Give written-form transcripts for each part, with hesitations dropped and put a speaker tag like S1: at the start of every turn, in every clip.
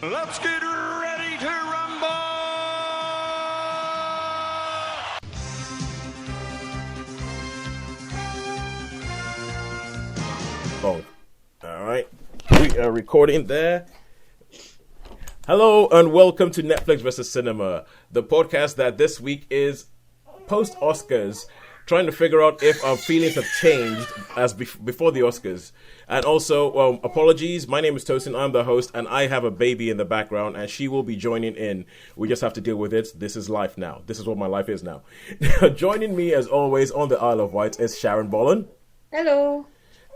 S1: Let's get ready to rumble!
S2: Oh, all right. We are recording there. Hello and welcome to Netflix vs. Cinema, the podcast that this week is post-Oscars, trying to figure out if our feelings have changed as before the Oscars. And also, apologies, my name is Tosin, I'm the host, and I have a baby in the background, and she will be joining in. We just have to deal with it. This is life now. This is what my life is now. Joining me, as always, on the Isle of Wight is Sharon Bollen.
S3: Hello.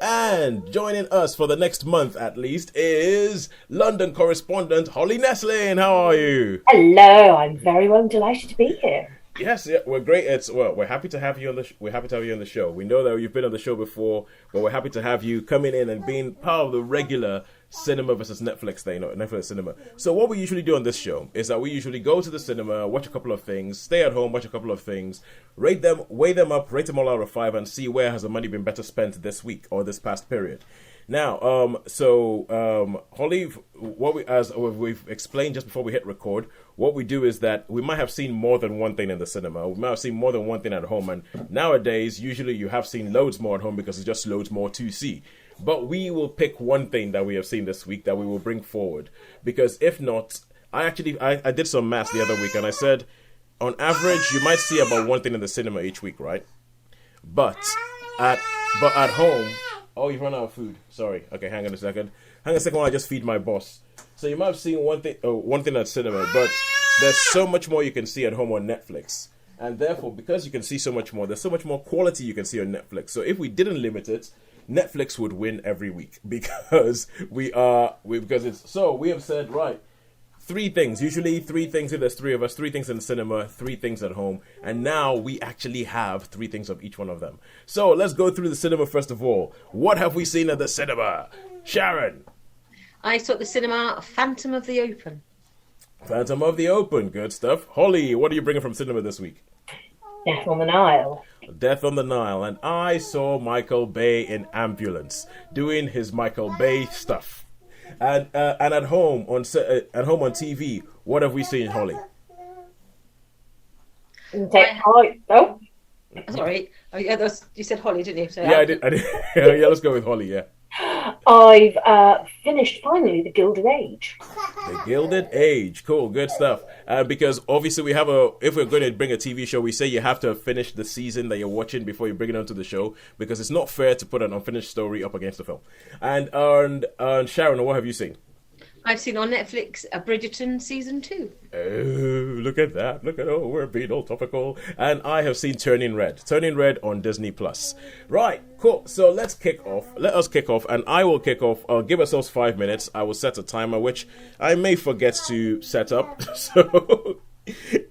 S2: And joining us for the next month, at least, is London correspondent Holly Nestlin. How are you?
S3: Hello, I'm very well, delighted to be here.
S2: Yes, yeah, we're great. We're happy to have you on the. We're happy to have you on the show. We know that you've been on the show before, but we're happy to have you coming in and being part of the regular cinema versus Netflix thing, not Netflix cinema. So what we usually do on this show is that we usually go to the cinema, watch a couple of things, stay at home, watch a couple of things, rate them, weigh them up, rate them all out of 5, and see where has the money been better spent this week or this past period. Now, Holly, as we've explained just before we hit record, what we do is that we might have seen more than one thing in the cinema. We might have seen more than one thing at home. And nowadays, usually you have seen loads more at home because it's just loads more to see. But we will pick one thing that we have seen this week that we will bring forward. Because if not, I did some maths the other week and I said, on average, you might see about one thing in the cinema each week, right? But at home... Oh, you've run out of food. Sorry. Okay, hang on a second while I just feed my boss. So you might have seen one thing at cinema, but there's so much more you can see at home on Netflix. And therefore, because you can see so much more, there's so much more quality you can see on Netflix. So if we didn't limit it, Netflix would win every week because we have said, right, 3 things, usually 3 things if there's 3 of us, 3 things in the cinema, 3 things at home, and now we actually have 3 things of each one of them. So let's go through the cinema first of all. What have we seen at the cinema? Sharon?
S3: I saw at the cinema Phantom of the Open.
S2: Phantom of the Open, good stuff. Holly, what are you bringing from cinema this week?
S3: Death on the Nile.
S2: Death on the Nile, and I saw Michael Bay in Ambulance, doing his Michael Bay stuff. And at home on TV, what have we seen, Holly?
S3: Oh, sorry. Oh, yeah, you said Holly, didn't you? So,
S2: yeah, I did. Yeah, let's go with Holly. Yeah.
S3: I've finished finally The Gilded Age.
S2: The Gilded Age, cool, good stuff. Because obviously if we're going to bring a TV show, we say you have to finish the season that you're watching before you bring it onto the show, because it's not fair to put an unfinished story up against the film. And Sharon, what have you seen?
S3: I've seen on Netflix Bridgeton season 2.
S2: Oh, look at that! We're being all topical. And I have seen Turning Red on Disney Plus. Right, cool. So let us kick off, and I will kick off. I'll give ourselves 5 minutes. I will set a timer, which I may forget to set up. So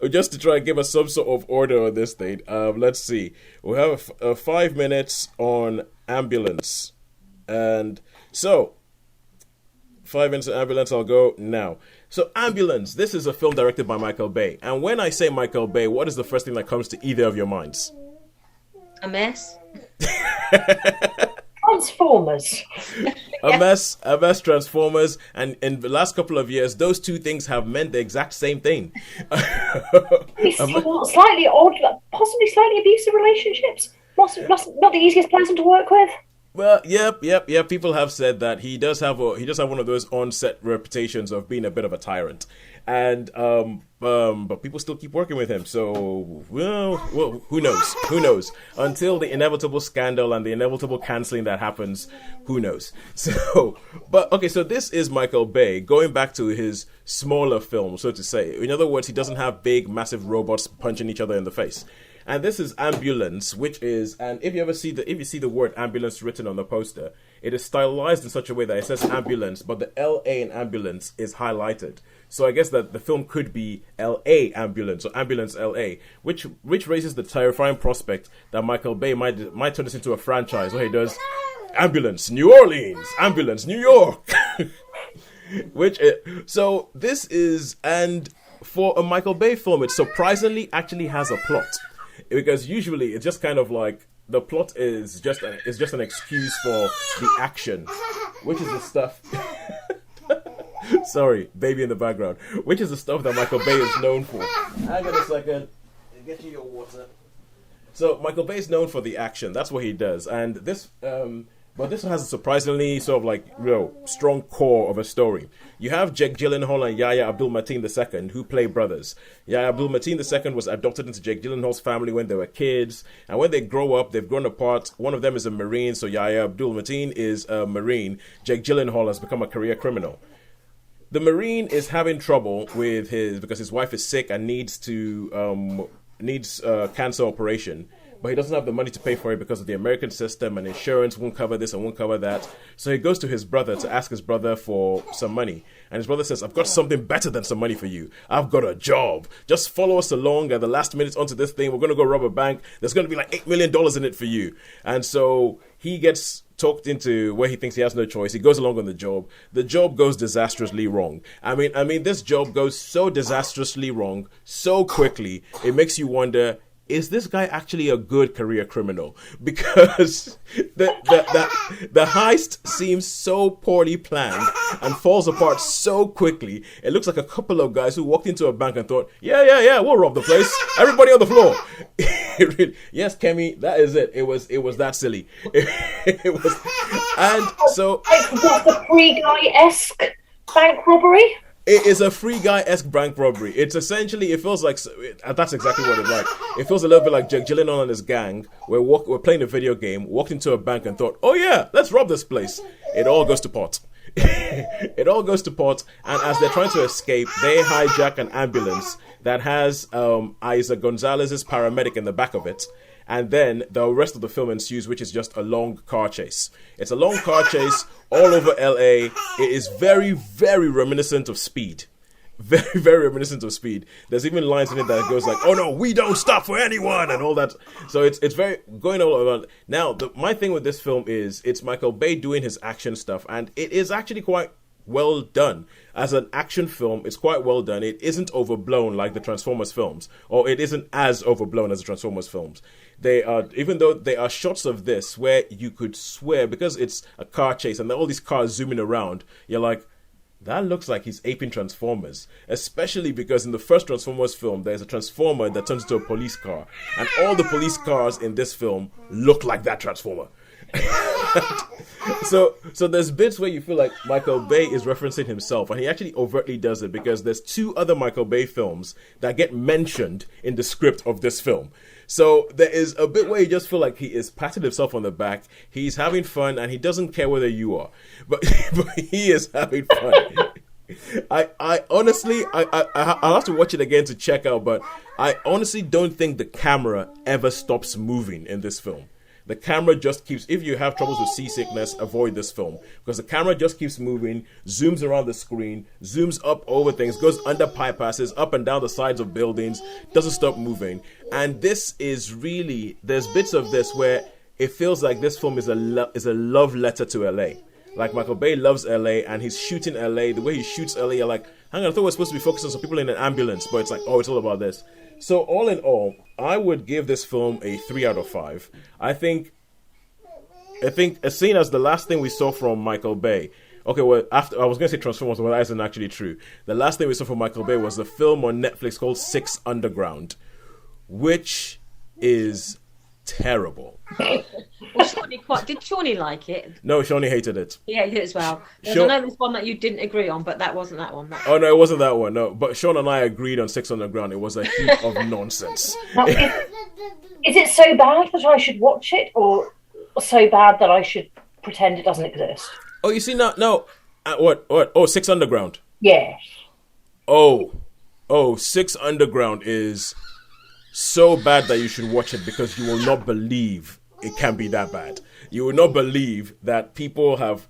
S2: just to try and give us some sort of order on this thing. Let's see. We have 5 minutes on Ambulance, and so. 5 minutes of Ambulance, I'll go now. So Ambulance, this is a film directed by Michael Bay. And when I say Michael Bay, what is the first thing that comes to either of your minds?
S3: A mess. Transformers.
S2: A mess, Transformers. And in the last couple of years, those 2 things have meant the exact same thing.
S3: Slightly odd, possibly slightly abusive relationships. Not the easiest person to work with.
S2: Well, yep. People have said that he does have one of those on-set reputations of being a bit of a tyrant, and but people still keep working with him. So, well, who knows? Until the inevitable scandal and the inevitable canceling that happens, who knows? So, but okay, so this is Michael Bay going back to his smaller film, so to say. In other words, he doesn't have big, massive robots punching each other in the face. And this is Ambulance, which is, and if you see the word ambulance written on the poster, it is stylized in such a way that it says ambulance, but the LA in ambulance is highlighted. So I guess that the film could be LA Ambulance or Ambulance LA, which raises the terrifying prospect that Michael Bay might turn this into a franchise where he does Ambulance New Orleans, Ambulance New York. So this is, and for a Michael Bay film, it surprisingly actually has a plot. Because usually it's just kind of like the plot is just an excuse for the action, which is the stuff Sorry, baby in the background. Which is the stuff that Michael Bay is known for. Hang on a second. Get you your water. So Michael Bay is known for the action. That's what he does. And this, but this has a surprisingly sort of like, strong core of a story. You have Jake Gyllenhaal and Yahya Abdul-Mateen II, who play brothers. Yahya Abdul-Mateen II was adopted into Jake Gyllenhaal's family when they were kids. And when they grow up, they've grown apart. One of them is a Marine, so Yahya Abdul-Mateen is a Marine. Jake Gyllenhaal has become a career criminal. The Marine is having trouble with because his wife is sick and needs cancer operation, but he doesn't have the money to pay for it because of the American system, and insurance won't cover this and won't cover that. So he goes to his brother to ask his brother for some money. And his brother says, I've got something better than some money for you. I've got a job. Just follow us along at the last minute onto this thing. We're going to go rob a bank. There's going to be like $8 million in it for you. And so he gets talked into where he thinks he has no choice. He goes along on the job. The job goes disastrously wrong. I mean, this job goes so disastrously wrong so quickly, it makes you wonder, is this guy actually a good career criminal? Because the heist seems so poorly planned and falls apart so quickly. It looks like a couple of guys who walked into a bank and thought, yeah, we'll rob the place. Everybody on the floor. Yes, Kemi, that is it. It was that silly. It was, and so
S3: was the Free Guy-esque bank robbery.
S2: It is a Free Guy-esque bank robbery. It's essentially, it feels like, that's exactly what it's like. It feels a little bit like Jake Gyllenhaal and his gang we're playing a video game, walked into a bank and thought, oh yeah, let's rob this place. It all goes to pot. It all goes to pot, and as they're trying to escape, they hijack an ambulance that has Isa Gonzalez's paramedic in the back of it. And then the rest of the film ensues, which is just a long car chase. It's a long car chase all over LA. It is very, very reminiscent of Speed. Very, very reminiscent of Speed. There's even lines in it that goes like, oh no, we don't stop for anyone, and all that. So it's very going all around. Now, my thing with this film is it's Michael Bay doing his action stuff, and it is actually quite well done. As an action film, it's quite well done. It isn't overblown like the Transformers films, or it isn't as overblown as the Transformers films. They are, even though there are shots of this where you could swear, because it's a car chase and all these cars zooming around, you're like, that looks like he's aping Transformers. Especially because in the first Transformers film, there's a Transformer that turns into a police car, and all the police cars in this film look like that Transformer. So there's bits where you feel like Michael Bay is referencing himself, and he actually overtly does it because there's two other Michael Bay films that get mentioned in the script of this film. So there is a bit where you just feel like he is patting himself on the back. He's having fun, and he doesn't care whether you are, but he is having fun. I honestly, I'll have to watch it again to check out, but I honestly don't think the camera ever stops moving in this film. The camera just keeps, if you have troubles with seasickness, avoid this film. Because the camera just keeps moving, zooms around the screen, zooms up over things, goes under pipe passes, up and down the sides of buildings, doesn't stop moving. And this is really, there's bits of this where it feels like this film is a love letter to LA. Like Michael Bay loves LA and he's shooting LA. The way he shoots LA, you're like, hang on, I thought we were supposed to be focused on some people in an ambulance. But it's like, oh, it's all about this. So all in all, I would give this film a 3 out of 5. I think as seen as the last thing we saw from Michael Bay. Okay, well, after I was going to say Transformers, but that isn't actually true. The last thing we saw from Michael Bay was the film on Netflix called Six Underground, which is terrible.
S4: Well, did Shawnee like it?
S2: No, Shawnee hated it.
S4: Yeah, he did as well. I know there's one that you didn't agree on, but that wasn't that one.
S2: Oh no, it wasn't that one. No, but Sean and I agreed on Six Underground. It was a heap of nonsense.
S3: Now, is it so bad that I should watch it, or so bad that I should pretend it doesn't exist?
S2: Oh, you see now. What? Oh, Six Underground.
S3: Yes.
S2: Oh, Six Underground is so bad that you should watch it because you will not believe it can be that bad. You will not believe that people have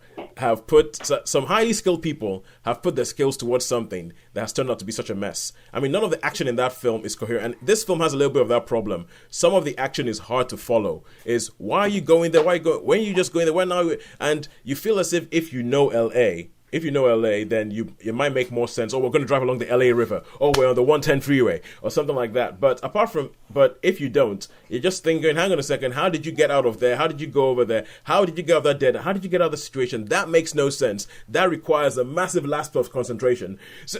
S2: put, some highly skilled people have put their skills towards something that has turned out to be such a mess. I mean, none of the action in that film is coherent. And this film has a little bit of that problem. Some of the action is hard to follow. Is why are you going there? Why are you going? When are you just going there? When now? And you feel as if you know LA, if you know LA, then it might make more sense. Oh, we're going to drive along the LA River. Oh, we're on the 110 freeway or something like that. But if you don't, you're just thinking, hang on a second, how did you get out of there? How did you go over there? How did you get out of that dead? How did you get out of the situation? That makes no sense. That requires a massive lapse of concentration. So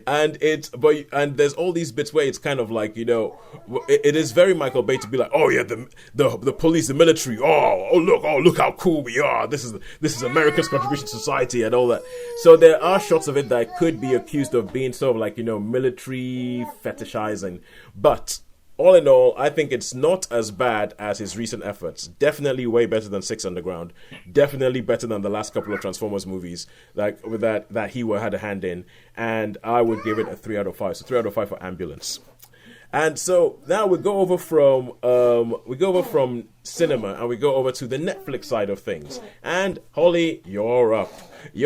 S2: and there's all these bits where it's kind of like, it is very Michael Bay to be like, oh yeah, the police, the military, oh look how cool we are. This is America's contribution to society and all that. So there are shots of it that could be accused of being sort of like, military fetishizing. But all in all, I think it's not as bad as his recent efforts. Definitely way better than Six Underground. Definitely better than the last couple of Transformers movies with that he had a hand in. And I would give it a 3 out of 5. So 3 out of 5 for Ambulance. And so now we go over from cinema and we go over to the Netflix side of things. And Holly, you're up.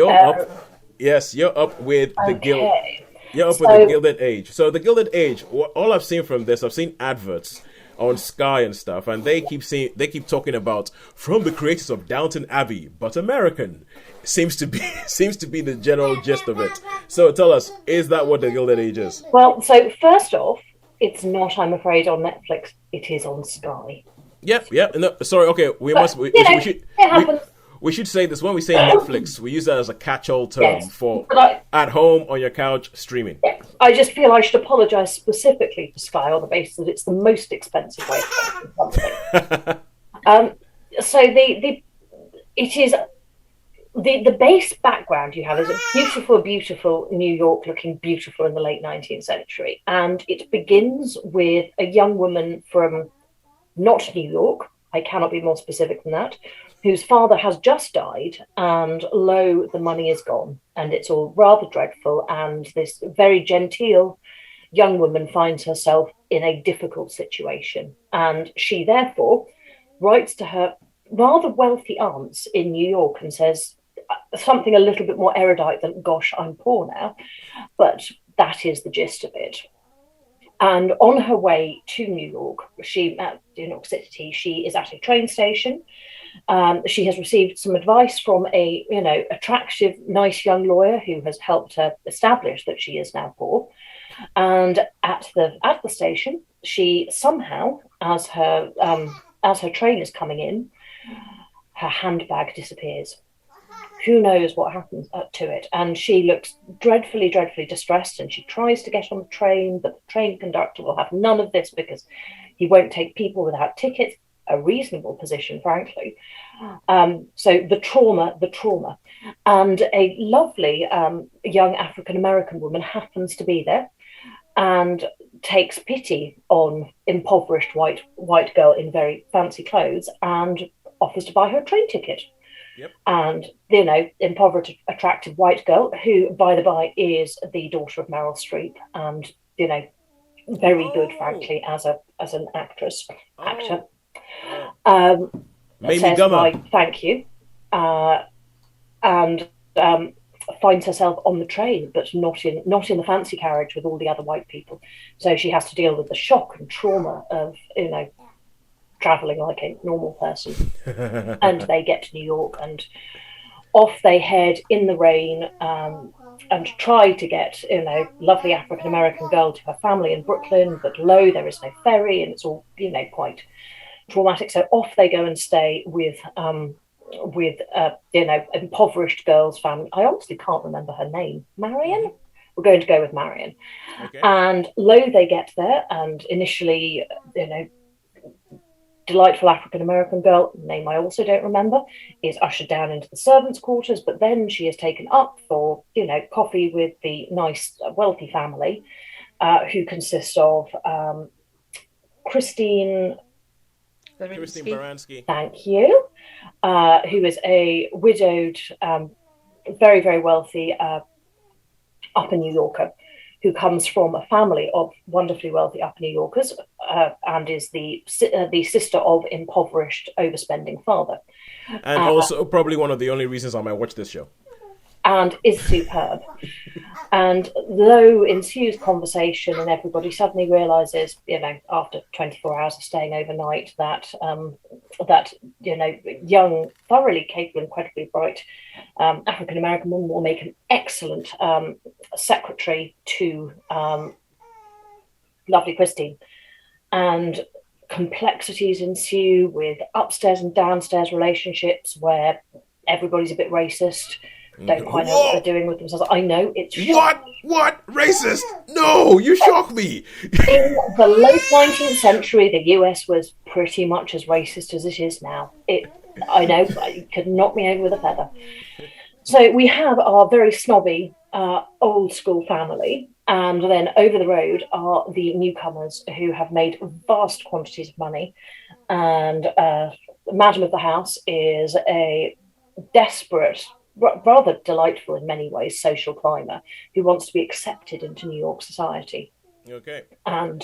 S2: Up. Yes, you're up with the Gilded Age. So the Gilded Age, all I've seen from this, I've seen adverts on Sky and stuff, and they keep talking about from the creators of Downton Abbey, but American. Seems to be the general gist of it. So tell us, is that what the Gilded Age is?
S3: Well, so first off, it's not, I'm afraid, on Netflix. It is on Sky.
S2: Yep. No, sorry. Okay, we should say this when we say Netflix. We use that as a catch-all term for at home on your couch streaming.
S3: Yeah. I just feel I should apologise specifically to Sky on the basis that it's the most expensive way of watching something. So it is. The base background you have is a beautiful New York, looking beautiful in the late 19th century. And it begins with a young woman from not New York, I cannot be more specific than that, whose father has just died, and lo, the money is gone. And it's all rather dreadful. And this very genteel young woman finds herself in a difficult situation. And she therefore writes to her rather wealthy aunts in New York and says, something a little bit more erudite than, gosh, I'm poor now. But that is the gist of it. And on her way to New York, New York City, she is at a train station. She has received some advice from a, attractive, nice young lawyer who has helped her establish that she is now poor. And at the station, she somehow, as her train is coming in, her handbag disappears. Who knows what happens to it? And she looks dreadfully, dreadfully distressed, and she tries to get on the train, but the train conductor will have none of this because he won't take people without tickets, a reasonable position, frankly. So the trauma. And a lovely young African-American woman happens to be there and takes pity on impoverished white girl in very fancy clothes and offers to buy her a train ticket.
S2: Yep.
S3: And, impoverished, attractive white girl, who, by the by, is the daughter of Meryl Streep, and, very good, frankly, as an actor.
S2: Mamie Gummer.
S3: Thank you. And finds herself on the train, but not in the fancy carriage with all the other white people. So she has to deal with the shock and trauma of, traveling like a normal person. And they get to New York, and off they head in the rain, and try to get lovely African-American girl to her family in Brooklyn, but lo, there is no ferry, and it's all quite traumatic. So off they go and stay with impoverished girl's family. I honestly can't remember her name. Marion? We're going to go with Marion.
S2: Okay.
S3: And lo, they get there, and initially delightful African-American girl, name I also don't remember, is ushered down into the servants' quarters, but then she is taken up for, coffee with the nice, wealthy family, who consists of Christine
S2: Baranski.
S3: Thank you. Who is a widowed, very, very wealthy upper New Yorker, who comes from a family of wonderfully wealthy upper New Yorkers, and is the sister of impoverished, overspending father.
S2: And also probably one of the only reasons I might watch this show.
S3: And is superb. And though ensues conversation, and everybody suddenly realises, after 24 hours of staying overnight, that young, thoroughly capable, incredibly bright African American woman will make an excellent secretary to lovely Christine. And complexities ensue with upstairs and downstairs relationships where everybody's a bit racist, don't quite know what they're doing with themselves. I know it's shocking.
S2: What racist? No, you shock me.
S3: In the late 19th century, the US was pretty much as racist as it is now. I know, it could knock me over with a feather. So we have our very snobby old school family, and then over the road are the newcomers who have made vast quantities of money. And the madam of the house is a desperate, rather delightful in many ways, social climber who wants to be accepted into New York society.
S2: Okay.
S3: And,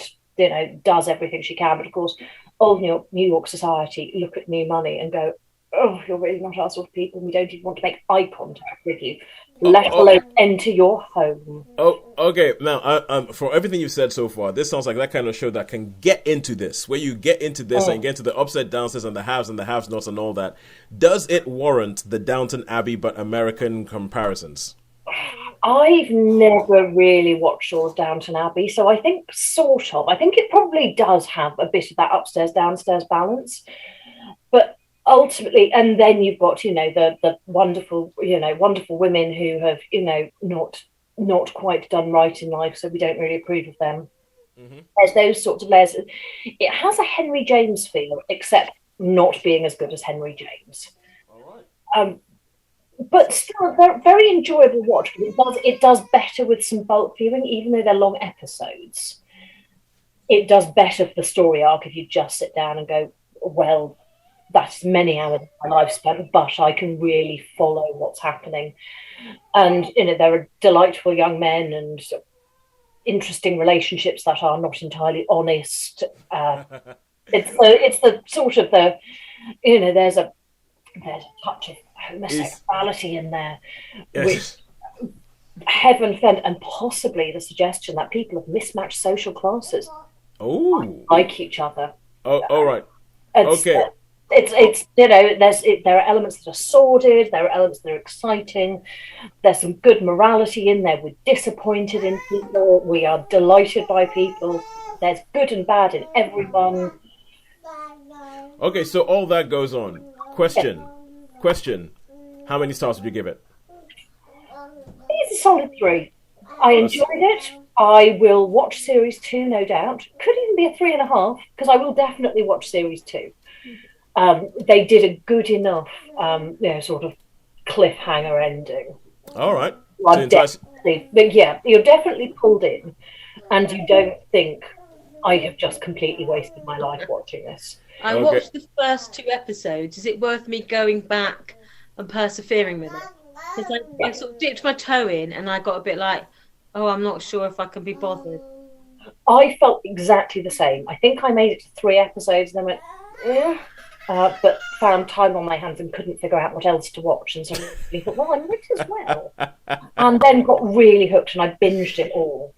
S3: does everything she can. But of course, old New York society look at new money and go, oh, you're really not our sort of people. We don't even want to make eye contact with you, let alone enter your home.
S2: Oh, okay. Now, for everything you've said so far, this sounds like that kind of show that can get into this, where you get into this and get into the upside downstairs and the haves and the have-nots and all that. Does it warrant the Downton Abbey but American comparisons?
S3: I've never really watched Shaw's Downton Abbey, so I think sort of. I think it probably does have a bit of that upstairs-downstairs balance, but ultimately, and then you've got, the wonderful, wonderful women who have, not quite done right in life, so we don't really approve of them. Mm-hmm. There's those sorts of layers. It has a Henry James feel, except not being as good as Henry James.
S2: All right.
S3: But still, they're very enjoyable watch. It does better with some bulk viewing, even though they're long episodes. It does better for the story arc if you just sit down and go, well, that's many hours of my life spent, but I can really follow what's happening. And, there are delightful young men and interesting relationships that are not entirely honest. It's the sort of there's a touch of homosexuality in there, which heaven fend, and possibly the suggestion that people of mismatched social classes like each other.
S2: Oh, all right.
S3: Okay. There are elements that are sordid, there are elements that are exciting, there's some good morality in there. We're disappointed in people, we are delighted by people, there's good and bad in everyone.
S2: Okay, so all that goes on. Question. How many stars would you give it?
S3: It's a solid 3. I enjoyed it. I will watch series 2, no doubt. Could even be a 3.5, because I will definitely watch series 2. They did a good enough, sort of cliffhanger ending.
S2: All right.
S3: You're definitely pulled in, and you don't think I have just completely wasted my life watching this.
S4: I watched the first 2 episodes. Is it worth me going back and persevering with it? Because I sort of dipped my toe in, and I got a bit like, oh, I'm not sure if I can be bothered.
S3: I felt exactly the same. I think I made it to 3 episodes, and then went, but found time on my hands and couldn't figure out what else to watch, and so I thought, well, I might as well. And then got really hooked, and I binged it all.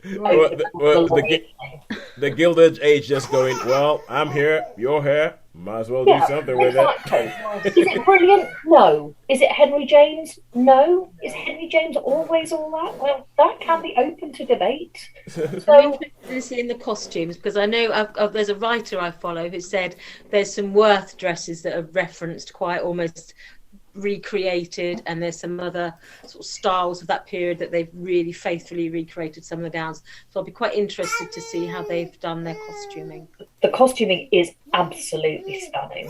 S2: The Gilded Age just going, well, I'm here, you're here, might as well do something with it.
S3: Is it brilliant? No. Is it Henry James? No. Is Henry James always all that? Well, that can be open to debate.
S4: I'm interested in seeing the costumes, because I know there's a writer I follow who said there's some Worth dresses that are referenced, quite almost recreated, and there's some other sort of styles of that period that they've really faithfully recreated some of the gowns. So I'll be quite interested to see how they've done their costuming.
S3: The costuming is absolutely stunning,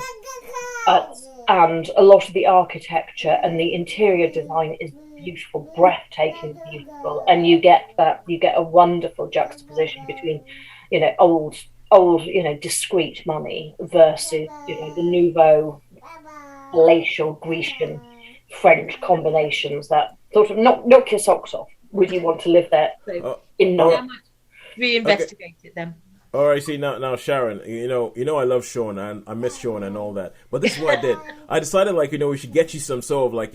S3: and a lot of the architecture and the interior design is beautiful, breathtaking, beautiful, and you get a wonderful juxtaposition between, old, discreet money versus, the nouveau, palatial Grecian, French combinations that sort of knock your socks off. Would you want to live there in North?
S4: Reinvestigate it then.
S2: All right, see now, Sharon, I love Sean and I miss Sean and all that, but this is what I did. I decided, we should get you some sort of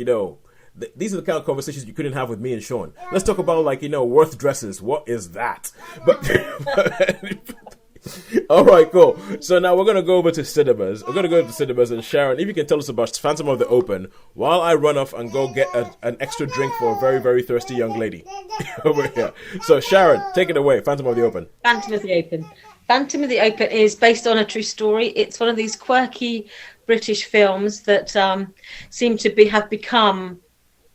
S2: these are the kind of conversations you couldn't have with me and Sean. Let's talk about Worth dresses. What is that? But All right, cool. So now we're going to go over to cinemas. We're going to go to cinemas, and Sharon, if you can tell us about Phantom of the Open, while I run off and go get an extra drink for a very, very thirsty young lady over here. So Sharon, take it away. Phantom of the Open.
S4: Phantom of the Open. Phantom of the Open is based on a true story. It's one of these quirky British films that seem to have become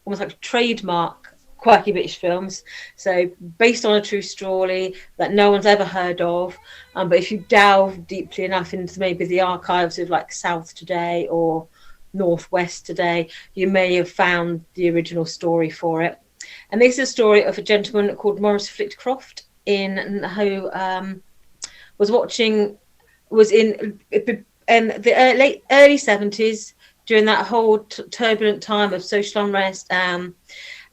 S4: almost like a trademark quirky British films. So based on a true story that no one's ever heard of. But if you delve deeply enough into maybe the archives of like South Today or Northwest Today, you may have found the original story for it. And this is a story of a gentleman called Maurice Flitcroft who was in the early 70s during that whole turbulent time of social unrest,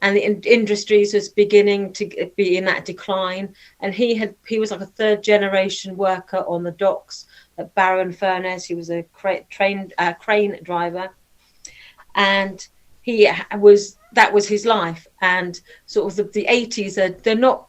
S4: and the industries was beginning to be in that decline. And he was like a third generation worker on the docks at Barrow and Furness. He was a crane driver, and that was his life. And sort of the 80s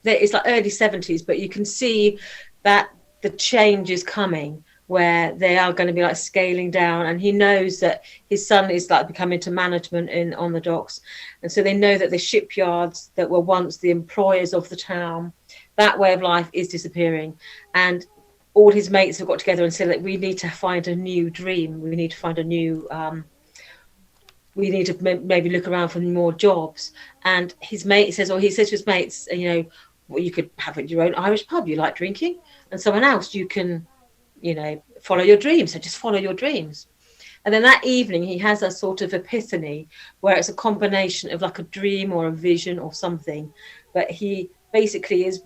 S4: it's like early 70s, but you can see that the change is coming, where they are going to be like scaling down, and he knows that his son is like becoming to management on the docks, and so they know that the shipyards that were once the employers of the town, that way of life is disappearing. And all his mates have got together and said that we need to find a new dream, we need to find a new we need to maybe look around for more jobs. And his mate says to his mates, well, you could have your own Irish pub, you like drinking, and someone else, you can follow your dreams. So just follow your dreams. And then that evening he has a sort of epiphany where it's a combination of like a dream or a vision or something. But he basically has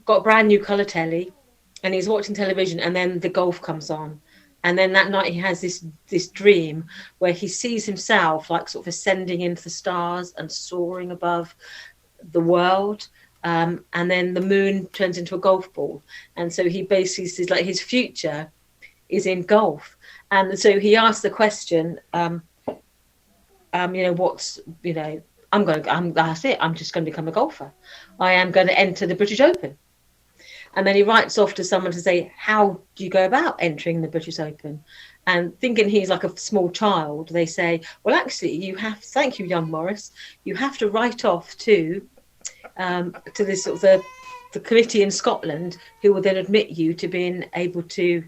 S4: got a brand new colour telly and he's watching television, and then the golf comes on. And then that night he has this dream where he sees himself like sort of ascending into the stars and soaring above the world. And then the moon turns into a golf ball. And so he basically says like his future is in golf. And so he asked the question, that's it. I'm just going to become a golfer. I am going to enter the British Open. And then he writes off to someone to say, how do you go about entering the British Open? And thinking he's like a small child, they say, well, actually, thank you, young Morris, you have to write off to this sort of the committee in Scotland, who will then admit you to being able to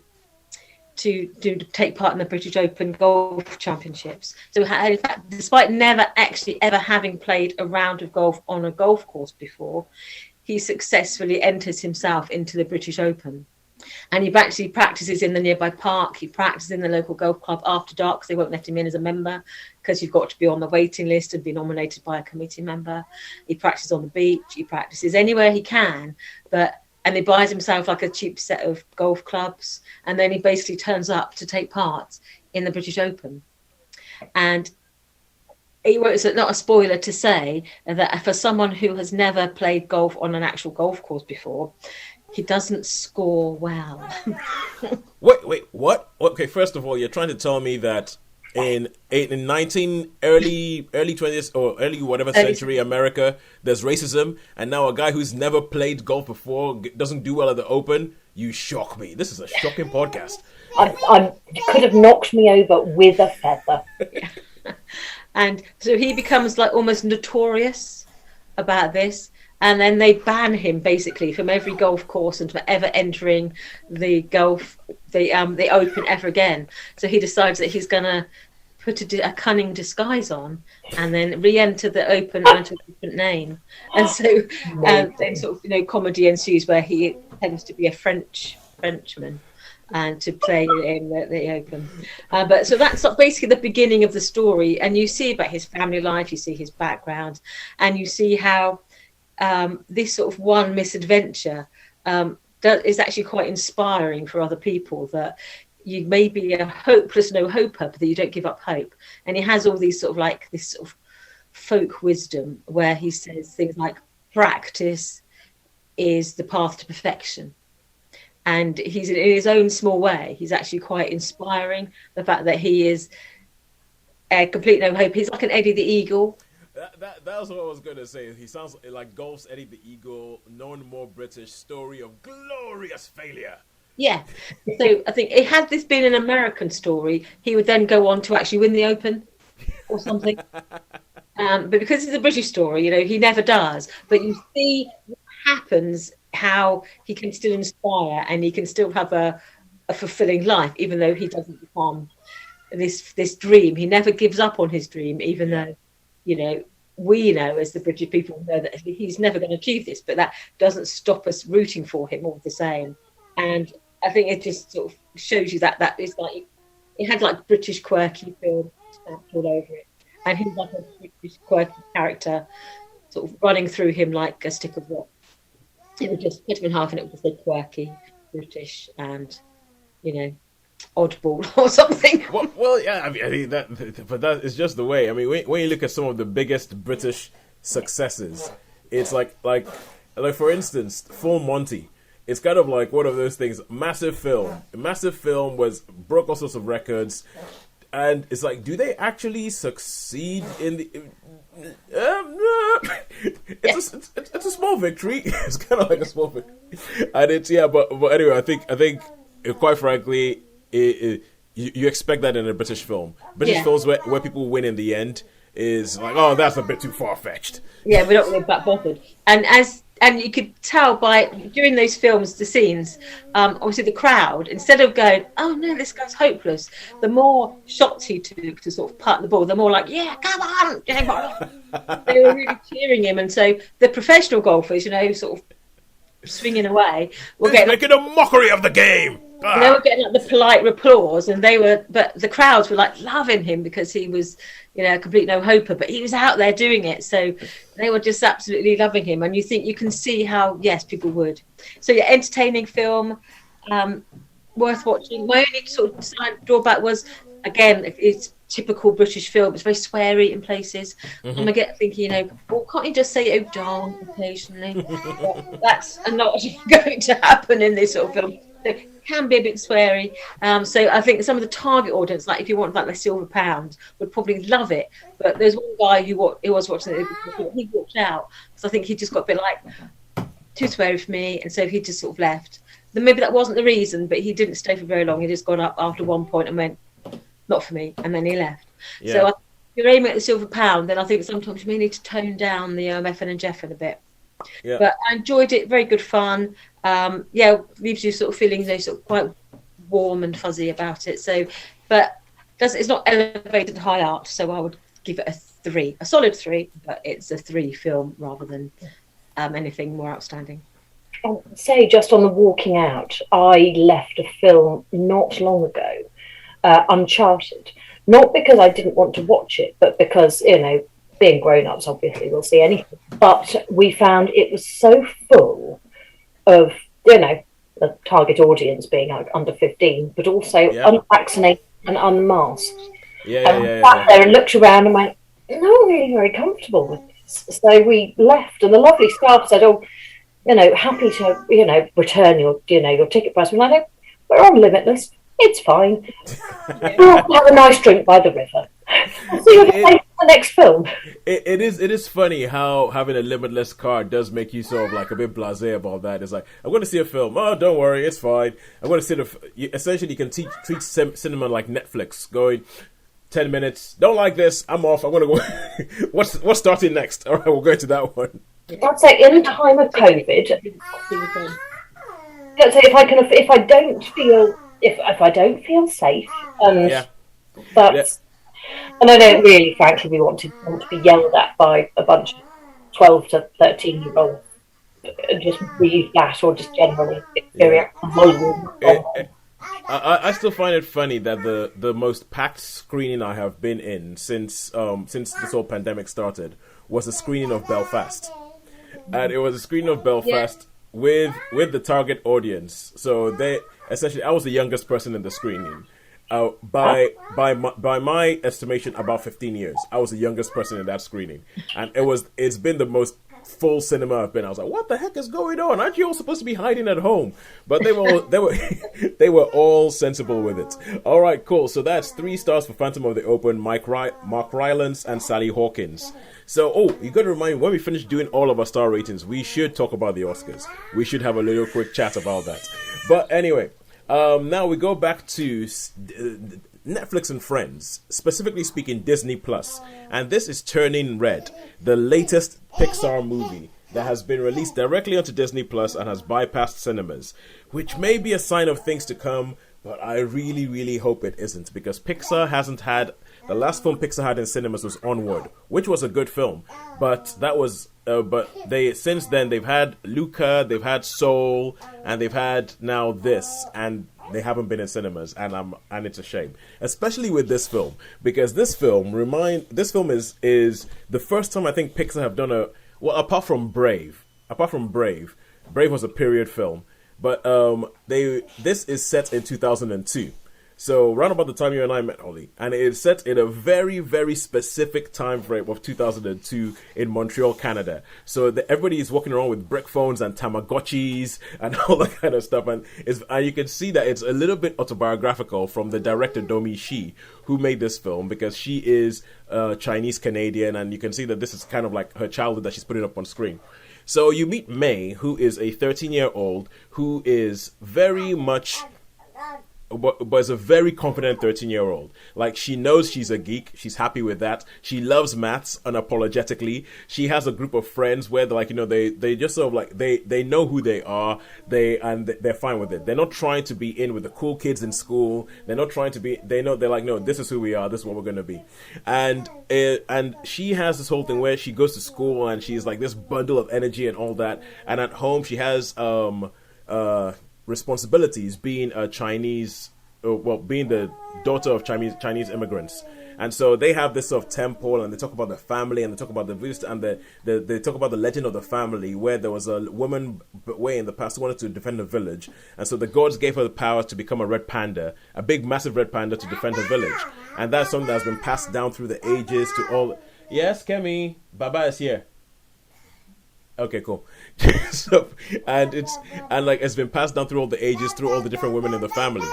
S4: take part in the British Open Golf Championships. So in fact, despite never actually ever having played a round of golf on a golf course before, he successfully enters himself into the British Open. And he actually practices in the nearby park. He practices in the local golf club after dark, because they won't let him in as a member, because you've got to be on the waiting list and be nominated by a committee member. He practices on the beach. He practices anywhere he can, and he buys himself like a cheap set of golf clubs, and then he basically turns up to take part in the British Open. And it's not a spoiler to say that for someone who has never played golf on an actual golf course before, he doesn't score well.
S2: Wait, what? Okay, first of all, you're trying to tell me that in early 20th or early whatever century America, there's racism, and now a guy who's never played golf before doesn't do well at the Open? You shock me. This is a shocking podcast.
S3: You could have knocked me over with a feather.
S4: And so he becomes like almost notorious about this. And then they ban him basically from every golf course and from ever entering the Open ever again. So he decides that he's going to put a cunning disguise on and then re-enter the Open under a different name. And so then sort of comedy ensues where he tends to be a Frenchman and to play in the Open. But so that's basically the beginning of the story. And you see about his family life, you see his background, and you see how this sort of one misadventure is actually quite inspiring for other people, that you may be a hopeless no-hoper, but that you don't give up hope. And he has all these sort of like this sort of folk wisdom where he says things like practice is the path to perfection. And he's in his own small way, he's actually quite inspiring. The fact that he is a complete no hope. He's like an Eddie the Eagle.
S2: That was what I was going to say. He sounds like Golf's Eddie the Eagle, known more British story of glorious failure.
S4: Yeah. So I think had this been an American story, he would then go on to actually win the Open or something. But because it's a British story, he never does. But you see what happens, how he can still inspire and he can still have a fulfilling life, even though he doesn't become this dream. He never gives up on his dream, even though, we know as the British people know that he's never going to achieve this, but that doesn't stop us rooting for him all the same. And I think it just sort of shows you that is like, it had like British quirky film stamped all over it. And he's like a British quirky character sort of running through him like a stick of rock. It would just cut him in half and it would just say quirky, British, and, oddball or something.
S2: Well, yeah, I mean that is just the way. I mean, when you look at some of the biggest British successes, it's like for instance, Full Monty. It's kind of like one of those things. Massive film broke all sorts of records, and it's like, do they actually succeed in the? It's a small victory. It's kind of like a small victory, and but anyway, I think quite frankly, you expect that in a British film. British films where people win in the end is like, oh, that's a bit too far fetched.
S4: Yeah, we're not really that bothered. And you could tell during those films, the scenes, obviously the crowd, instead of going, oh no, this guy's hopeless, the more shots he took to sort of putt the ball, the more like, yeah, come on, they were really cheering him. And so the professional golfers, sort of swinging away, were
S2: making a mockery of the game.
S4: They were getting the polite applause, and but the crowds were like loving him because he was, a complete no-hoper, but he was out there doing it. So they were just absolutely loving him. And you can see how, yes, people would. So yeah, entertaining film, worth watching. My only sort of drawback was, again, it's typical British film. It's very sweary in places. Mm-hmm. And I get thinking, well, can't you just say, oh, darn, occasionally? That's not going to happen in this sort of film. So it can be a bit sweary. So I think some of the target audience, like if you want like the Silver Pound, would probably love it. But there's one guy who was watching it, he walked out. So I think he just got a bit like, too sweary for me. And so he just sort of left. Then maybe that wasn't the reason, but he didn't stay for very long. He just got up after one point and went, not for me. And then he left. Yeah. So if you're aiming at the Silver Pound, then I think sometimes you may need to tone down the Effin and Jeffin a bit. Yeah. But I enjoyed it. Very good fun. Leaves you sort of feeling sort of quite warm and fuzzy about it. So, but it's not elevated high art. So I would give it a 3, a solid 3. But it's a 3 film rather than anything more outstanding.
S3: I'll say just on the walking out, I left a film not long ago, Uncharted. Not because I didn't want to watch it, but because being grown-ups, obviously, we'll see anything. But we found it was so full of, the target audience being under 15, but also unvaccinated and unmasked. Sat there and looked around and went, no, I'm really very comfortable with this. So we left, and the lovely staff said, oh, happy to, return your ticket price. And I know, we're on Limitless. It's fine. We'll have a nice drink by the river. See you the next film.
S2: It is funny how having a limitless card does make you sort of like a bit blasé about that. It's like, I'm going to see a film. Oh, don't worry, it's fine. I'm going to see essentially you can treat cinema like Netflix, going 10 minutes. Don't like this. I'm off. I'm going to go. What's starting next? All right, we'll go to that one.
S3: I'd say in time of COVID, if I don't feel safe, and I don't really, frankly, we want to be yelled at by a bunch of 12 to 13-year-olds and just read that, or just generally experience the volume.
S2: I still find it funny that the most packed screening I have been in since this whole pandemic started was a screening of Belfast, and it was a screening of Belfast with the target audience. So essentially, I was the youngest person in the screening. By my estimation, about 15 years. I was the youngest person in that screening, and it's been the most full cinema I've been. I was like, what the heck is going on? Aren't you all supposed to be hiding at home? But they were they were all sensible with it. All right, cool. So that's 3 stars for Phantom of the Open, Mark Rylance and Sally Hawkins. So, you got to remind me, when we finish doing all of our star ratings, we should talk about the Oscars. We should have a little quick chat about that. But anyway, now we go back to Netflix and Friends, specifically speaking Disney Plus, and this is Turning Red, the latest Pixar movie that has been released directly onto Disney Plus and has bypassed cinemas, which may be a sign of things to come, but I really, really hope it isn't, because Pixar hasn't had... The last film Pixar had in cinemas was Onward, which was a good film, but that was... but they since then they've had Luca, they've had Soul, and they've had now this, and they haven't been in cinemas, and it's a shame, especially with this film, because this film is the first time I think Pixar have done apart from Brave, Brave was a period film, but this is set in 2002. So, around about the time you and I met, Ollie, and it's set in a very, very specific time frame of 2002 in Montreal, Canada. So, everybody is walking around with brick phones and Tamagotchis and all that kind of stuff. And you can see that it's a little bit autobiographical from the director Domi Shi, who made this film, because she is Chinese-Canadian, and you can see that this is kind of like her childhood that she's putting up on screen. So, you meet May, who is a 13-year-old, who is very much... But is a very confident 13-year-old. Like, she knows she's a geek. She's happy with that. She loves maths unapologetically. She has a group of friends where they're like, they just sort of like, they know who they are. They're fine with it. They're not trying to be in with the cool kids in school. They're not trying to be, they're like, no, this is who we are. This is what we're going to be. And she has this whole thing where she goes to school and she's like this bundle of energy and all that. And at home she has, responsibilities, being a Chinese, being the daughter of Chinese immigrants, and so they have this sort of temple, and they talk about the family, and they talk about the views, and they talk about the legend of the family, where there was a woman way in the past who wanted to defend a village, and so the gods gave her the power to become a red panda, a big, massive red panda, to defend her village, and that's something that's been passed down through the ages to all. Yes, Kemi, Baba is here. Okay, cool. So, it's been passed down through all the ages, through all the different women in the family.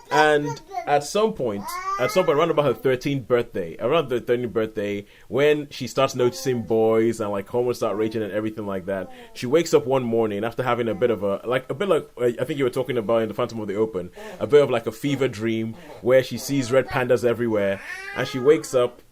S2: And at some point, around about her 13th birthday, when she starts noticing boys and like hormones start raging and everything like that, she wakes up one morning after having a bit like I think you were talking about in the Phantom of the Open, a bit of like a fever dream where she sees red pandas everywhere, and she wakes up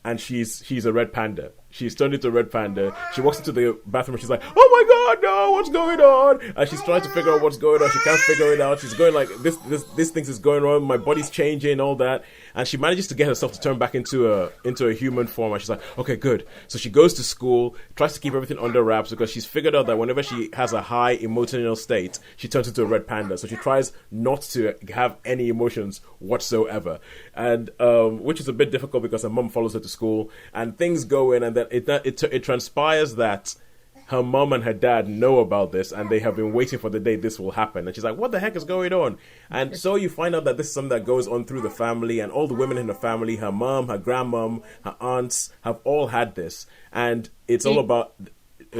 S2: and she's a red panda. She's turned into a red panda. She walks into the bathroom and she's like, oh my god, no, what's going on? And she's trying to figure out what's going on. She can't figure it out. She's going like, this thing is going on. My body's changing, all that. And she manages to get herself to turn back into a human form. And she's like, okay, good. So she goes to school, tries to keep everything under wraps, because she's figured out that whenever she has a high emotional state, she turns into a red panda. So she tries not to have any emotions whatsoever. And which is a bit difficult because her mum follows her to school, and things go in, and then it transpires that her mom and her dad know about this, and they have been waiting for the day this will happen. And she's like, what the heck is going on? And so you find out that this is something that goes on through the family, and all the women in the family, her mom, her grandmom, her aunts, have all had this. And it's all about...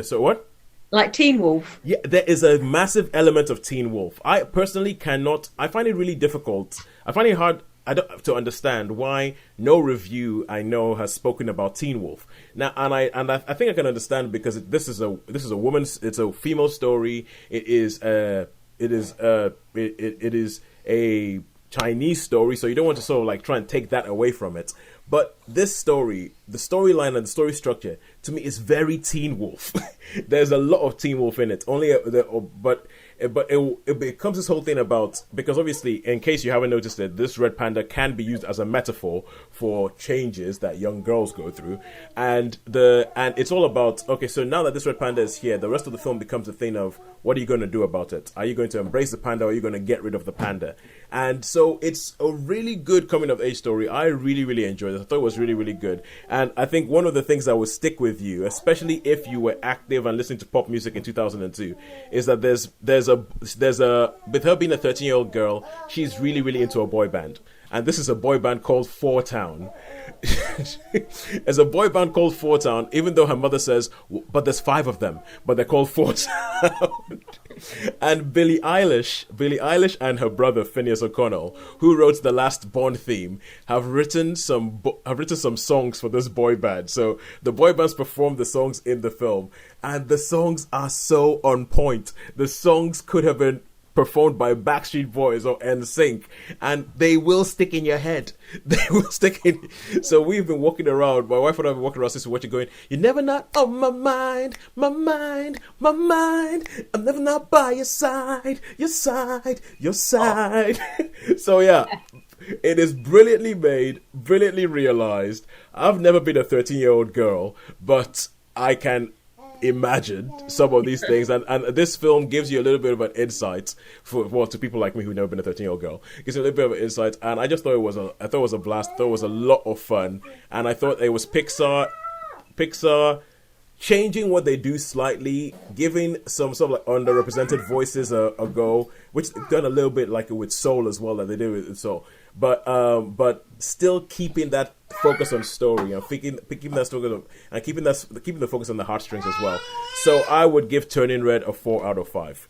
S2: So what?
S4: Like Teen Wolf?
S2: Yeah, there is a massive element of Teen Wolf. I personally cannot... I find it really difficult. I find it hard... to understand why no review I know has spoken about Teen Wolf. Now, and I think I can understand, because this is a woman's, it's a female story. It is a Chinese story, so you don't want to sort of like try and take that away from it. But this story, the storyline and the story structure, to me, is very Teen Wolf. There's a lot of Teen Wolf in it. But it becomes this whole thing about, because obviously, in case you haven't noticed it, this red panda can be used as a metaphor for changes that young girls go through, and it's all about, okay, so now that this red panda is here, the rest of the film becomes a thing of, what are you going to do about it? Are you going to embrace the panda, or are you going to get rid of the panda? And so it's a really good coming of age story. I really, really enjoyed it. I thought it was really, really good. And I think one of the things that will stick with you, especially if you were active and listening to pop music in 2002, is that there's a with her being a 13-year-old girl, she's really, really into a boy band. And this is a boy band called Four Town. There's a boy band called Four Town, even though her mother says, but there's 5 of them, but they're called Four Town. And Billie Eilish and her brother Phineas O'Connell, who wrote the last Bond theme, have written some songs for this boy band. So the boy bands performed the songs in the film, and the songs are so on point. The songs could have been performed by Backstreet Boys or NSYNC, and they will stick in your head. They will stick in. So we've been walking around, my wife and I have been walking around since we watched it going, you're never not on my mind, my mind, my mind. I'm never not by your side, your side, your side. So yeah, it is brilliantly made, brilliantly realized. I've never been a 13-year-old girl, but I can imagine some of these things, and this film gives you a little bit of an insight to people like me who've never been a 13-year-old girl. It gives you a little bit of an insight, and I just thought it was a blast. I thought it was a lot of fun, and I thought it was Pixar changing what they do slightly, giving some sort of like underrepresented voices a go, which they've done a little bit like with Soul as well, that they did with Soul, but still keeping that focus on story and keeping that story and keeping the focus on the heartstrings as well. So I would give Turning Red a 4 out of 5.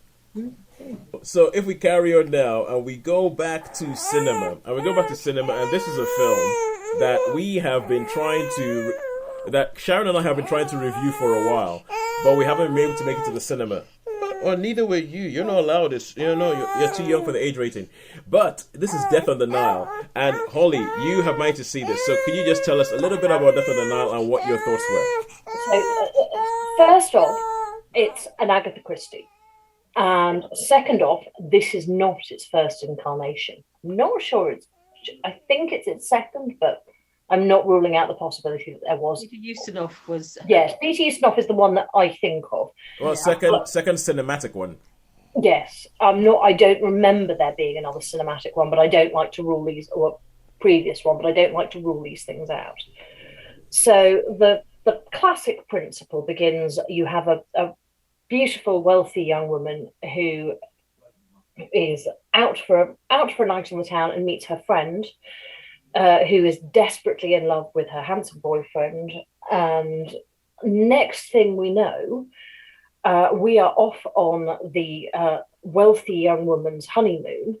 S2: So if we carry on now and we go back to cinema, and this is a film that we have been that Sharon and I have been trying to review for a while, but we haven't been able to make it to the cinema. Or neither were you. You're not allowed this. You're too young for the age rating. But this is Death on the Nile. And Holly, you have managed to see this. So can you just tell us a little bit about Death on the Nile and what your thoughts were?
S3: So, first off, it's an Agatha Christie. And second off, this is not its first incarnation. I'm not sure I think it's its second, but I'm not ruling out the possibility that there was.
S4: Peter Ustinov was.
S3: Yes, Peter Ustinov is the one that I think of.
S2: Well, second cinematic one.
S3: Yes, I don't remember there being another cinematic one, but I don't like to rule these, or previous one, but I don't like to rule these things out. So the classic principle begins. You have a beautiful, wealthy young woman who is out for a night in the town and meets her friend, who is desperately in love with her handsome boyfriend. And next thing we know, we are off on the wealthy young woman's honeymoon,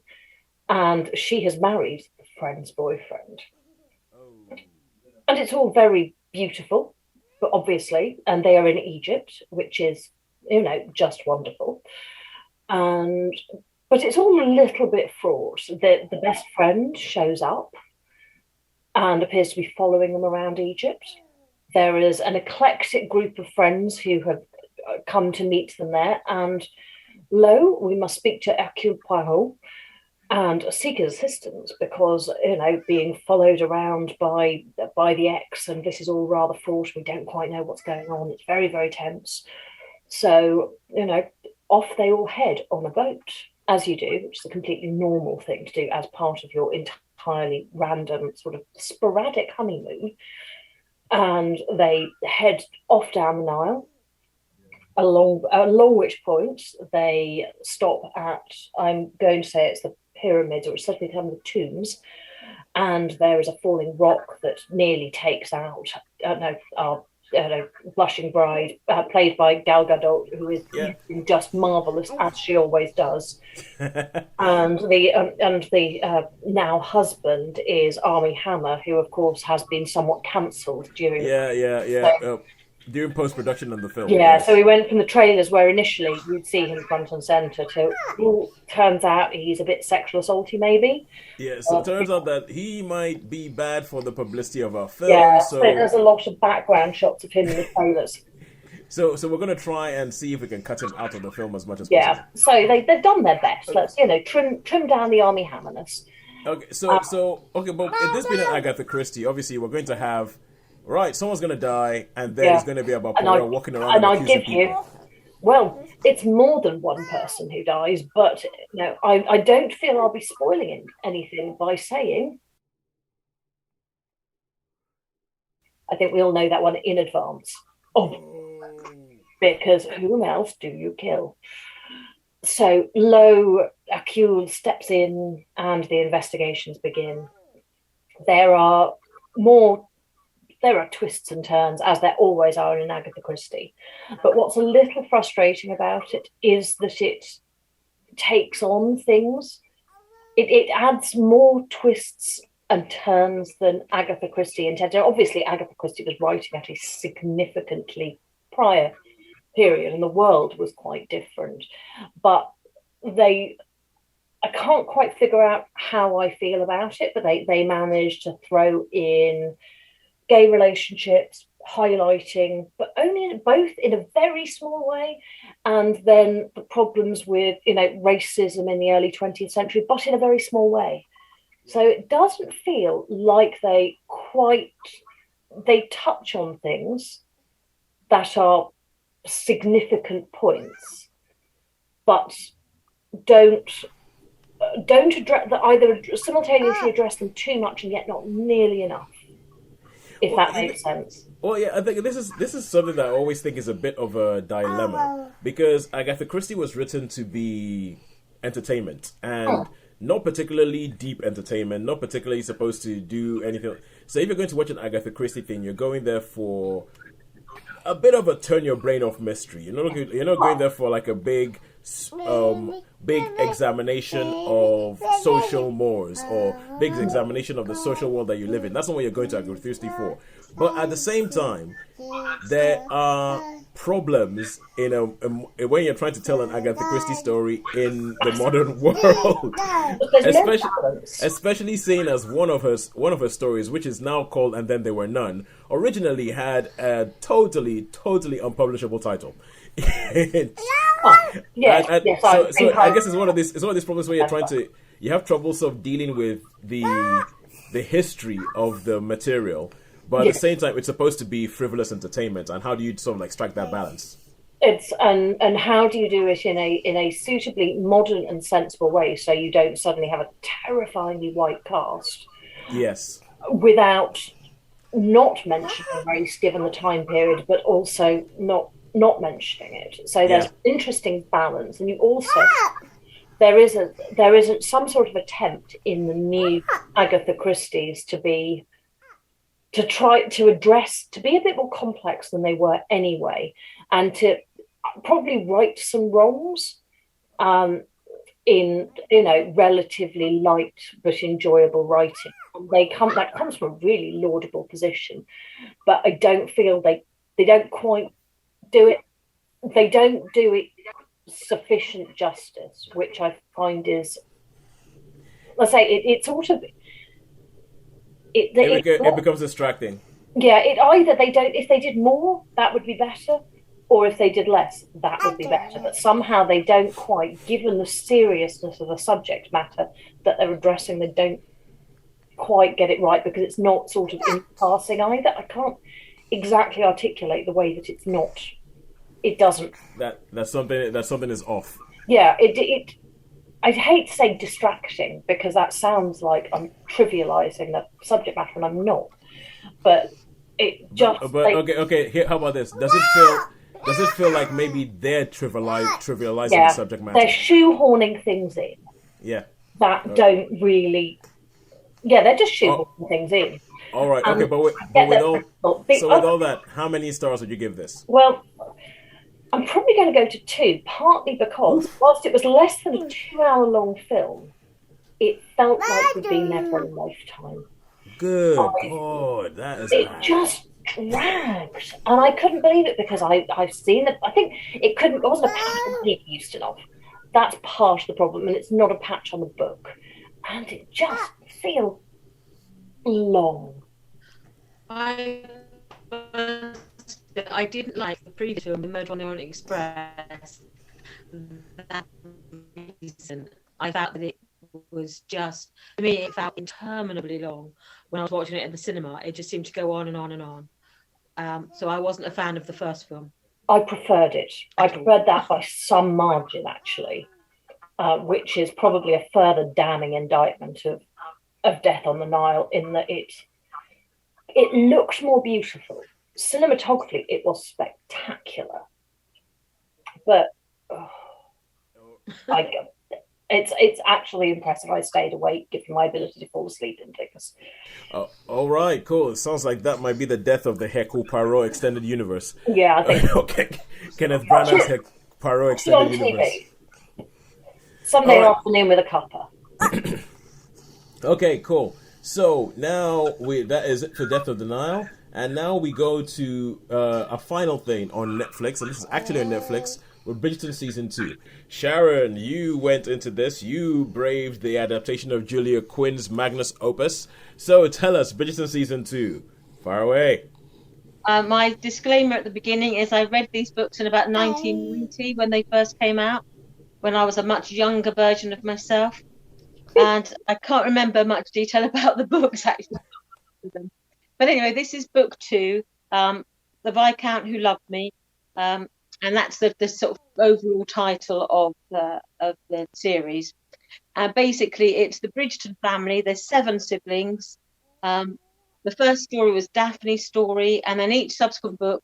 S3: and she has married the friend's boyfriend. And it's all very beautiful, but obviously, and they are in Egypt, which is, just wonderful. But it's all a little bit fraught. The best friend shows up and appears to be following them around Egypt. There is an eclectic group of friends who have come to meet them there, and lo, we must speak to Hercule Poirot and seek his assistance because, being followed around by the ex, and this is all rather fraught. We don't quite know what's going on. It's very, very tense. So, off they all head on a boat, as you do, which is a completely normal thing to do as part of your entirely random sort of sporadic honeymoon. And they head off down the Nile, along which point they stop at, I'm going to say it's the pyramids, or it's certainly some of the tombs, and there is a falling rock that nearly takes out our blushing bride, played by Gal Gadot, who is just marvelous as she always does. and the now husband is Armie Hammer, who of course has been somewhat cancelled during
S2: during post-production of the film.
S3: So we went from the trailers where initially you'd see him front and centre to turns out he's a bit sexual assaulty, maybe.
S2: Yeah, so it turns out that he might be bad for the publicity of our film.
S3: Yeah,
S2: so
S3: there's a lot of background shots of him in the trailers.
S2: So we're going to try and see if we can cut him out of the film as much as possible.
S3: Yeah, so they've done their best. Let's, trim down the Armie Hammerness.
S2: Okay, but if this being an Agatha Christie, obviously we're going to have... Right, someone's going to die, and then it's going to be about Poirot walking around and accusing people.
S3: Well, it's more than one person who dies, but I don't feel I'll be spoiling anything by saying. I think we all know that one in advance. Because whom else do you kill? So, Hercule steps in, and the investigations begin. There are more there are twists and turns, as there always are in Agatha Christie. But what's a little frustrating about it is that it takes on things. It adds more twists and turns than Agatha Christie intended. Obviously, Agatha Christie was writing at a significantly prior period, and the world was quite different. But I can't quite figure out how I feel about it, but they managed to throw in gay relationships, highlighting, but only both in a very small way, and then the problems with, racism in the early 20th century, but in a very small way. So it doesn't feel like they touch on things that are significant points, but don't address that, either simultaneously address them too much and yet not nearly enough, if that makes sense.
S2: Well, yeah, I think this is something that I always think is a bit of a dilemma, because Agatha Christie was written to be entertainment, and not particularly deep entertainment, not particularly supposed to do anything. So if you're going to watch an Agatha Christie thing, you're going there for a bit of a turn your brain off mystery. You're not going there for like a big examination of social mores or big examination of the social world that you live in. That's not what you're going to Agatha Christie for. But at the same time, there are problems when you're trying to tell an Agatha Christie story in the modern world, especially seeing as one of her stories, which is now called "And Then There Were None," originally had a totally unpublishable title. So I guess it's one of these problems where you have trouble sort of dealing with the history of the material, but at the same time it's supposed to be frivolous entertainment, and how do you sort of like strike that balance?
S3: It's and how do you do it in a suitably modern and sensible way, so you don't suddenly have a terrifyingly white cast,
S2: yes,
S3: without not mentioning race given the time period, but also not mentioning it. So there's interesting balance, and you also there is some sort of attempt in the new Agatha Christie's to be a bit more complex than they were anyway, and to probably right some wrongs in relatively light but enjoyable writing. That comes from a really laudable position, but I don't feel they don't quite do it. They don't do it sufficient justice, which I find is, let's say, it sort of
S2: it becomes distracting.
S3: Yeah, if they did more, that would be better, or if they did less, that would be better. But somehow they don't quite, given the seriousness of the subject matter that they're addressing, they don't quite get it right, because it's not sort of in passing either. I can't exactly articulate the way that it's not. It doesn't. That
S2: something is off.
S3: Yeah, I'd hate to say distracting, because that sounds like I'm trivializing the subject matter, and I'm not. But it just.
S2: Okay. Here, how about this? Does it feel like maybe they're trivializing the subject matter?
S3: They're shoehorning things in.
S2: Yeah.
S3: That don't really. Yeah, they're just shoehorning things in.
S2: All right. Okay, but with all that, how many stars would you give this?
S3: Well, I'm probably going to go to 2, partly because whilst it was less than a 2-hour-long film, it felt like we'd been there for a lifetime.
S2: Good God, that is.
S3: It just dragged, and I couldn't believe it, because I've seen it. I think it wasn't a patch on the Houstonov. That's part of the problem, and it's not a patch on the book, and it just feels long.
S4: I didn't like the previous film, The Murder on the Orient Express. That reason, I felt that it was just, to me, it felt interminably long. When I was watching it in the cinema, it just seemed to go on and on and on. So I wasn't a fan of the first film.
S3: I preferred it. I preferred that by some margin, actually, which is probably a further damning indictment of Death on the Nile, in that it looked more beautiful. Cinematographically, it was spectacular. But It's actually impressive. I stayed awake given my ability to fall asleep in things.
S2: All right, cool. It sounds like that might be the death of the Hercule Poirot extended universe.
S3: Yeah, I think
S2: Okay, Kenneth Branagh's Poirot
S3: it's on
S2: extended universe.
S3: TV. Sunday
S2: All right.
S3: afternoon with a cuppa.
S2: Okay, cool. So now that is it for Death of the Nile, and now we go to a final thing on Netflix, and this is actually on Netflix with Bridgeton season 2. Sharon, you went into this. You braved the adaptation of Julia Quinn's magnus opus. So tell us, Bridgeton season 2. Far away.
S4: My disclaimer at the beginning is I read these books in about 1990 when they first came out, when I was a much younger version of myself. And I can't remember much detail about the books, actually. But anyway, this is book 2, The Viscount Who Loved Me. And that's the sort of overall title of the series. And basically, it's the Bridgeton family. There's 7 siblings. The first story was Daphne's story, and then each subsequent book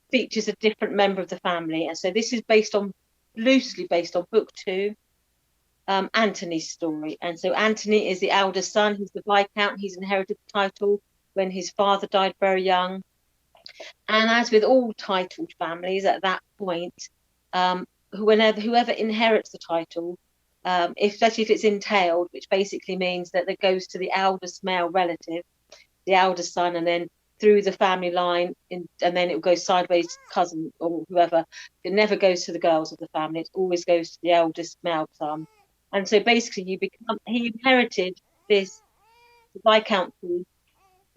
S4: features a different member of the family. And so this is loosely based on book 2, Anthony's story. And so Anthony is the eldest son. He's the Viscount. He's inherited the title when his father died very young. And as with all titled families at that point, whoever inherits the title, especially if it's entailed, which basically means that it goes to the eldest male relative, the eldest son, and then through the family line, and then it will go sideways to the cousin or whoever. It never goes to the girls of the family. It always goes to the eldest male son. And so basically he inherited this viscountcy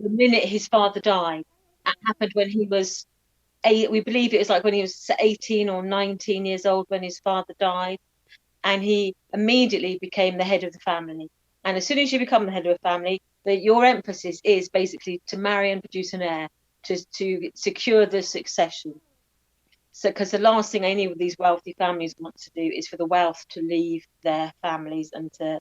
S4: the minute his father died. That happened when he was we believe it was like when he was 18 or 19 years old when his father died, and he immediately became the head of the family. And as soon as you become the head of a family, your emphasis is basically to marry and produce an heir, to secure the succession. So, because the last thing any of these wealthy families want to do is for the wealth to leave their families and to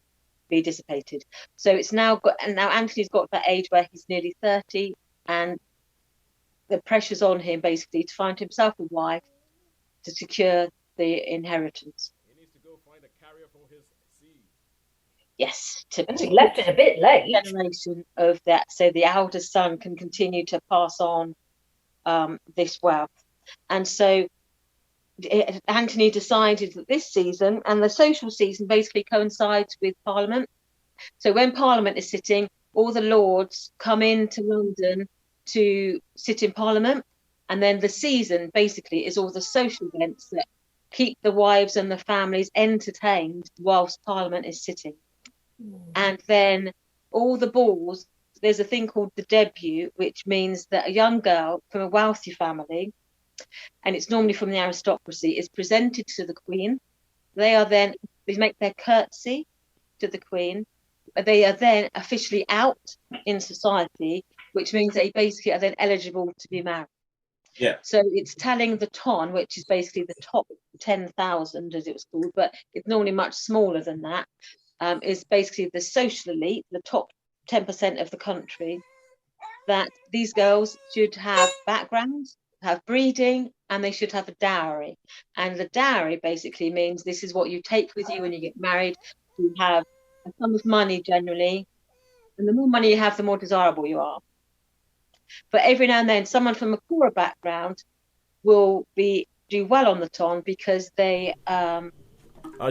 S4: be dissipated. So it's now Anthony's got that age where he's nearly 30, and the pressure's on him basically to find himself a wife to secure the inheritance.
S2: He needs to go find a carrier for his seed.
S4: Yes,
S3: He left it a bit late.
S4: Generation of that, so the eldest son can continue to pass on this wealth. And so Anthony decided that this season, and the social season basically coincides with Parliament. So when Parliament is sitting, all the lords come into London to sit in Parliament, and then the season basically is all the social events that keep the wives and the families entertained whilst Parliament is sitting. And then all the balls, there's a thing called the debut, which means that a young girl from a wealthy family, and it's normally from the aristocracy, is presented to the Queen. They make their curtsy to the Queen. They are then officially out in society, which means they basically are then eligible to be married.
S2: Yeah.
S4: So it's telling the ton, which is basically the top 10,000, as it was called, but it's normally much smaller than that, is basically the social elite, the top 10% of the country, that these girls should have backgrounds, have breeding, and they should have a dowry. And the dowry basically means this is what you take with you when you get married. You have a sum of money generally, and the more money you have, the more desirable you are. But every now and then, someone from a poorer background will do well on the ton because they
S2: are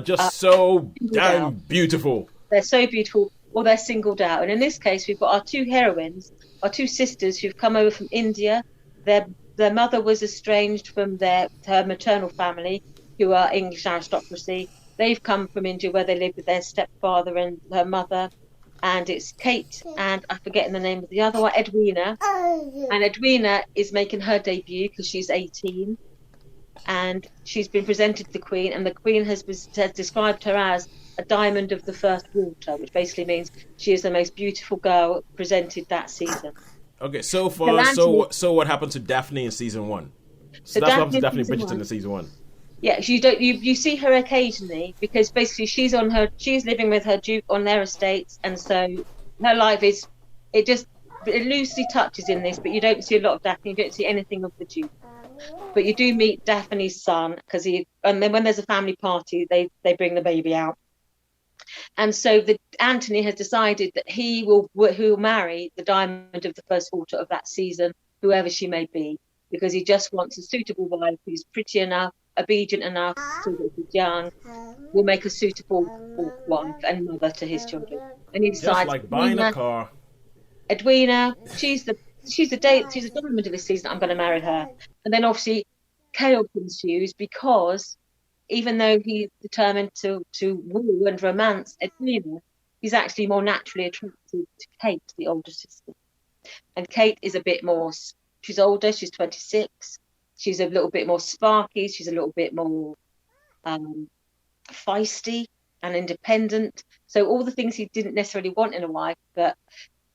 S2: just so damn beautiful.
S4: They're so beautiful, or they're singled out. And in this case, we've got our 2 heroines, our 2 sisters who've come over from India. Their mother was estranged from her maternal family, who are English aristocracy. They've come from India, where they live with their stepfather and her mother. And it's Kate and I'm forgetting the name of the other one, Edwina. And Edwina is making her debut because she's 18. And she's been presented to the Queen, and the Queen has described her as a diamond of the first water, which basically means she is the most beautiful girl presented that season.
S2: Okay, so far, so what happened to Daphne in season 1? So that's what happened to Daphne Bridgeton in season 1.
S4: Yeah, you see her occasionally because basically she's living with her duke on their estates, and so her life it loosely touches in this, but you don't see a lot of Daphne. You don't see anything of the duke, but you do meet Daphne's son and then when there's a family party, they bring the baby out, And so Anthony has decided that he will marry the diamond of the first quarter of that season, whoever she may be, because he just wants a suitable wife who's pretty enough, obedient enough, so that she's young, will make a suitable wife and mother to his children. And he decides,
S2: just like buying a car.
S4: Edwina, she's the diamond of this season. I'm going to marry her. And then obviously chaos ensues, because even though he's determined to woo and romance Edwina, he's actually more naturally attracted to Kate, the older sister. And Kate is a bit more, she's older, she's 26. She's a little bit more sparky. She's a little bit more feisty and independent. So all the things he didn't necessarily want in a wife, but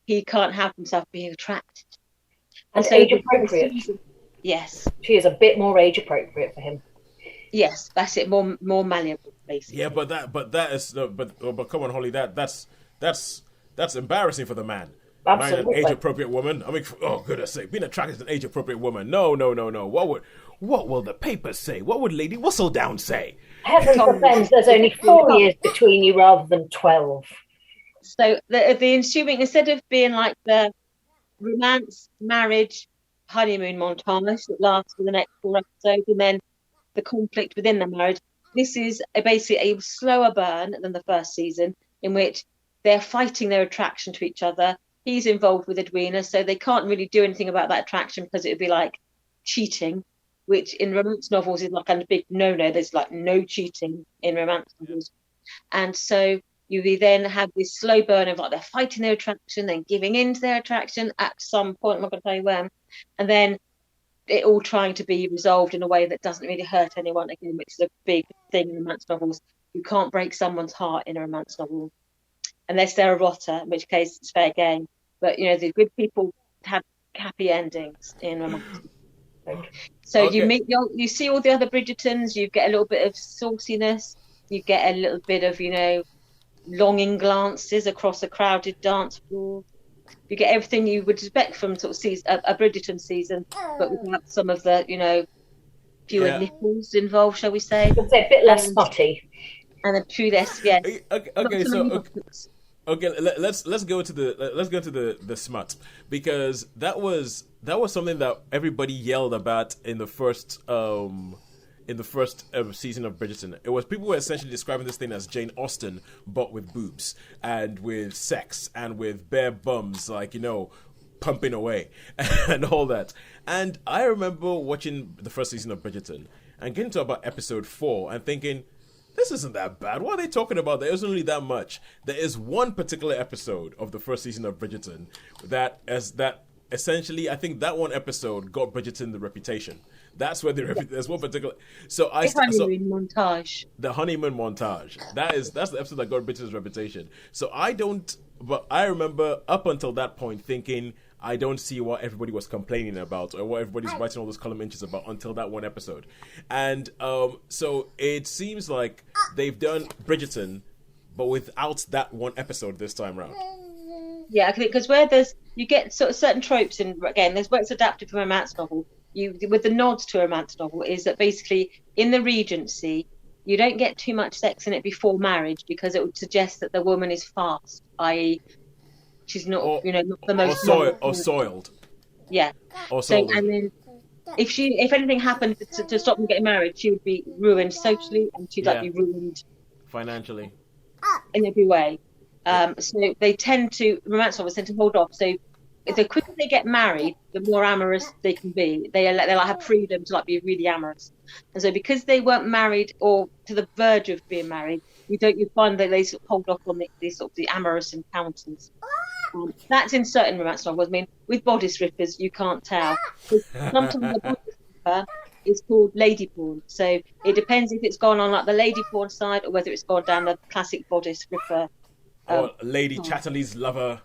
S4: he can't help himself being attracted.
S3: And so age appropriate.
S4: Yes.
S3: She is a bit more age appropriate for him.
S4: Yes, that's it. More malleable, basically.
S2: Yeah, but come on, Holly. That's embarrassing for the man.
S3: Absolutely.
S2: Marrying an age appropriate woman. I mean, oh goodness sake, being attracted to an age appropriate woman. No. What will the papers say? What would Lady Whistledown say?
S3: Heaven forfend, there's only 4 years between you rather than 12.
S4: So the ensuing, instead of being like the romance, marriage, honeymoon montage that lasts for the next 4 episodes, and then the conflict within the marriage, this is basically a slower burn than the first season, in which they're fighting their attraction to each other. He's involved with Edwina, so they can't really do anything about that attraction, because it would be like cheating, which in romance novels is like a big no-no. There's like no cheating in romance novels. And so you then have this slow burn of like they're fighting their attraction, then giving in to their attraction at some point, I'm not going to tell you when, and then it all trying to be resolved in a way that doesn't really hurt anyone again, which is a big thing in romance novels. You can't break someone's heart in a romance novel unless they're a rotter, in which case it's fair game. But you know, the good people have happy endings in romance. So okay. You see all the other Bridgertons, you get a little bit of sauciness, you get a little bit of, you know, longing glances across a crowded dance floor. You get everything you would expect from sort of a Bridgerton season, but without some of the, you know, fewer nipples involved, shall we say?
S3: It's a bit less smutty.
S4: And a few less, yeah.
S2: Okay, let's go to the smut, because that was something that everybody yelled about in the first season of Bridgerton. It was people were essentially describing this thing as Jane Austen, but with boobs and with sex and with bare bums, like, you know, pumping away and all that. And I remember watching the first season of Bridgerton and getting to about episode 4 and thinking, this isn't that bad. What are they talking about? There isn't really that much. There is one particular episode of the first season of Bridgerton that essentially, I think that one episode got Bridgerton the reputation. That's where there's one particular. So
S4: honeymoon montage.
S2: The honeymoon montage. That's the episode that got Bridgerton's reputation. So but I remember up until that point thinking, I don't see what everybody was complaining about or what everybody's writing all those column inches about until that one episode. And so it seems like they've done Bridgerton, but without that one episode this time around.
S4: Yeah, because you get sort of certain tropes, and again, there's what's adapted from a romance novel. With the nods to a romance novel is that basically in the Regency, you don't get too much sex in it before marriage, because it would suggest that the woman is fast, i.e., she's not, not the most
S2: soiled.
S4: Yeah.
S2: Or soiled.
S4: So, and then if anything happened to stop them getting married, she would be ruined socially, and she'd be ruined
S2: financially
S4: in every way. So romance novels tend to hold off. So the quicker they get married, the more amorous they can be. They have freedom to be really amorous. And so because they weren't married or to the verge of being married, you find that they sort of hold off on the amorous encounters. That's in certain romance novels. I mean, with bodice rippers, you can't tell. Sometimes a bodice ripper is called lady porn. So it depends if it's gone on like the lady porn side or whether it's gone down the classic bodice ripper.
S2: Or Lady Chatterley's lover.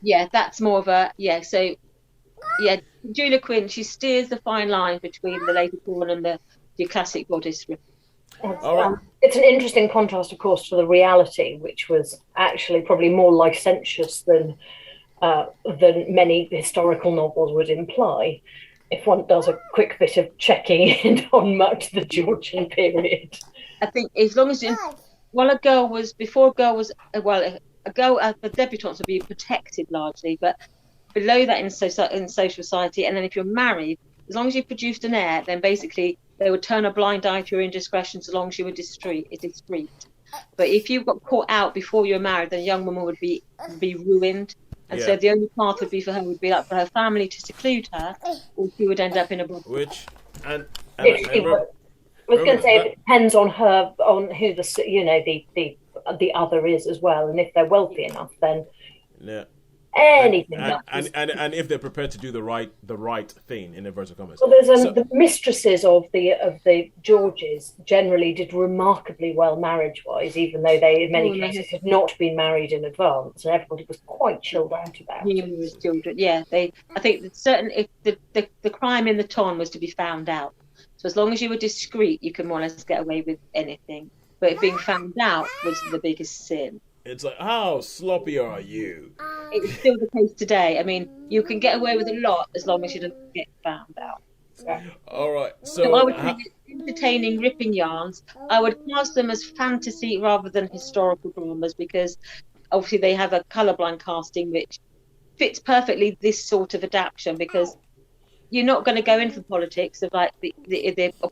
S4: Yeah, that's more of a So Julia Quinn, she steers the fine line between the lady porn and the classic bodice ripper.
S3: It's an interesting contrast, of course, to the reality, which was actually probably more licentious than many historical novels would imply. If one does a quick bit of checking in on much the Georgian period,
S4: I think as long as well, the debutantes would be protected largely, but below that in social society, and then if you're married, as long as you produced an heir, then basically they would turn a blind eye to your indiscretions as long as you were discreet. But if you got caught out before you were married, then a young woman would be ruined. And so the only path would be for her family to seclude her, or she would end up in a body.
S3: I was going to say it depends on her, on who the other is as well, and if they're wealthy enough, then anything.
S2: And if they're prepared to do the right thing, in inverted commas.
S3: Well, there's the mistresses of the Georges generally did remarkably well marriage-wise, even though they in many cases had not been married in advance, and everybody was quite chilled out about it.
S4: Numerous children, yeah. I think that if the crime in the ton was to be found out. So as long as you were discreet, you can more or less get away with anything. But being found out was the biggest sin.
S2: It's like, how sloppy are you?
S4: It's still the case today. I mean, you can get away with a lot as long as you don't get found out.
S3: Yeah.
S2: All right. So
S4: I would think entertaining, ripping yarns. I would class them as fantasy rather than historical dramas, because obviously they have a colourblind casting which fits perfectly this sort of adaptation, because you're not going to go into politics of like the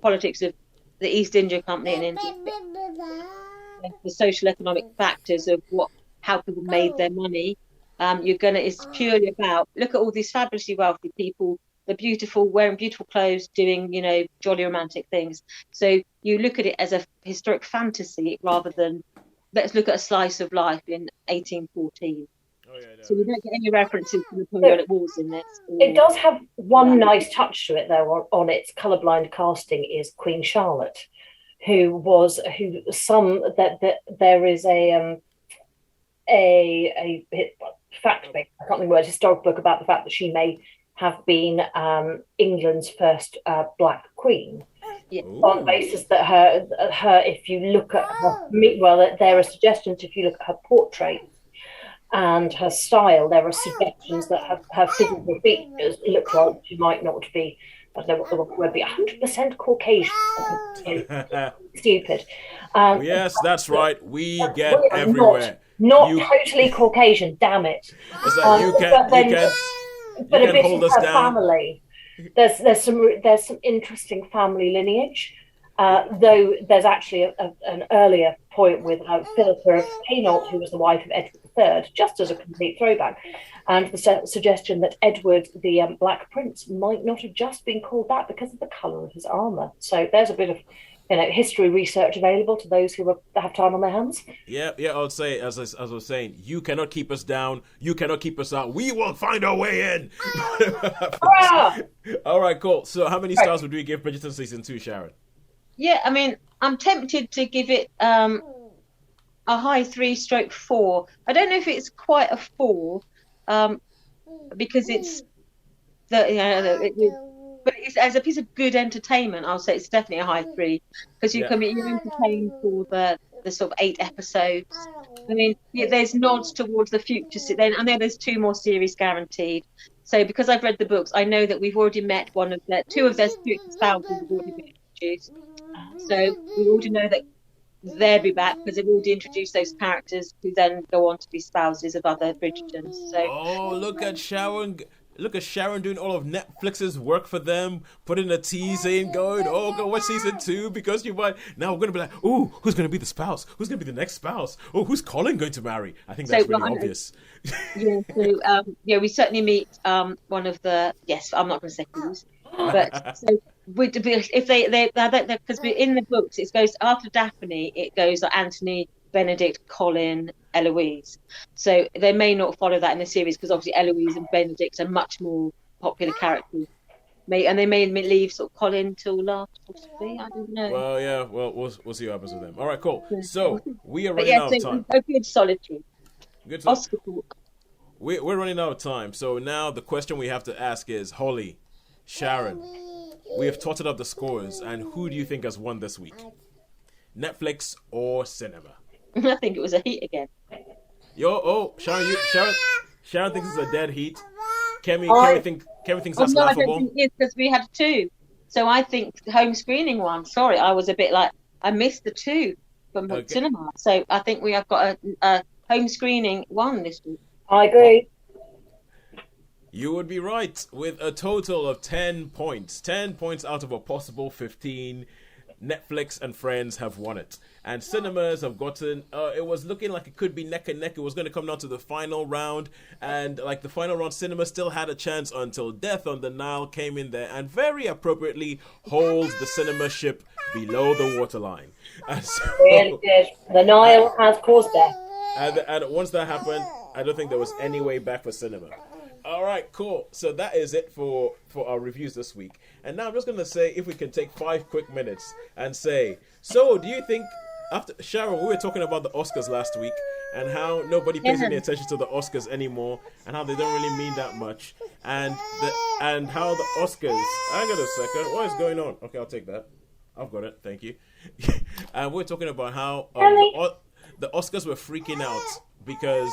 S4: politics of the East India Company and India. The social economic factors of how people made their money. It's purely about, look at all these fabulously wealthy people, they're beautiful, wearing beautiful clothes, doing, jolly romantic things. So you look at it as a historic fantasy rather than let's look at a slice of life in 1814. So you don't get any references to the Napoleonic Wars in this.
S3: It does have one nice touch to it, though, on its colourblind casting is Queen Charlotte, there is a fact book, I can't think of the word, historical book about the fact that she may have been England's first black queen.
S4: Yeah.
S3: On the basis that her, if you look at her, there are suggestions if you look at her portrait and her style, there are suggestions that her physical features look like she might not be, I don't know what the word would be, 100% Caucasian. Stupid.
S2: Yes, that's right. We get everywhere.
S3: Not totally Caucasian, damn it.
S2: It's like you can hold us down. Family.
S3: There's some interesting family lineage. Though there's actually an earlier point with Philippa of Hainault, who was the wife of Edward III, just as a complete throwback, and the suggestion that Edward, the Black Prince, might not have just been called that because of the colour of his armour. So there's a bit of history research available to those who have time on their hands.
S2: Yeah, I would say, as I was saying, you cannot keep us down, you cannot keep us out, we will find our way in! All right, cool. So how many stars would we give Bridgeton Season 2, Sharon?
S4: Yeah, I mean, I'm tempted to give it a high 3/4. I don't know if it's quite a 4, because it's but it's, as a piece of good entertainment, I'll say it's definitely a high 3, because you're entertained for the sort of 8 episodes. I mean, there's nods towards the future. Then I know there's 2 more series guaranteed. So because I've read the books, I know that we've already met two of their future spouses have already been introduced. So we already know that they'll be back because they've already introduced those characters who then go on to be spouses of other Bridgetons. So
S2: look at Sharon! Look at Sharon doing all of Netflix's work for them, putting a tease in, going, go watch Season 2 because you might. Now we're going to be like, ooh, who's going to be the spouse? Who's going to be the next spouse? Oh, who's Colin going to marry? I think that's really obvious.
S4: We certainly meet one of the. Yes, I'm not going to say who's, but so if they because in the books it goes after Daphne, it goes like Anthony, Benedict, Colin, Eloise. So they may not follow that in the series because obviously Eloise and Benedict are much more popular characters. And they may leave sort of Colin till last, possibly. I don't know.
S2: Well, yeah. Well, we'll see what happens with them. All right, cool. So we are running out of time.
S4: A good solitary.
S2: Good Oscar talk. We're running out of time. So now the question we have to ask is, Holly, Sharon, we have totted up the scores, and who do you think has won this week? Netflix or cinema?
S4: I think it was a heat again.
S2: Sharon thinks it's a dead heat. Kemi thinks that's laughable.
S4: I don't think it is because we had 2. So I think home screening one. Sorry, I was a bit like, I missed the 2. from
S2: Okay.
S4: cinema. So I think we have got a home screening one this week.
S3: I agree.
S2: You would be right with a total of 10 points. 10 points out of a possible 15. Netflix and Friends have won it. And cinemas have gotten, it was looking like it could be neck and neck. It was going to come down to the final round. And like the final round, cinema still had a chance until Death on the Nile came in there and very appropriately holds the cinema ship below the waterline. And so,
S3: Really did. The Nile has caused death.
S2: and once that happened, I don't think there was any way back for cinema. All right, cool. So that is it for our reviews this week. And now I'm just going to say if we can take 5 quick minutes and say, so do you think, after Sharon, we were talking about the Oscars last week and how nobody pays any attention to the Oscars anymore and how they don't really mean that much. And how the Oscars, hang on a second, what is going on? Okay, I'll take that. I've got it, thank you. And we're talking about how the Oscars were freaking out because...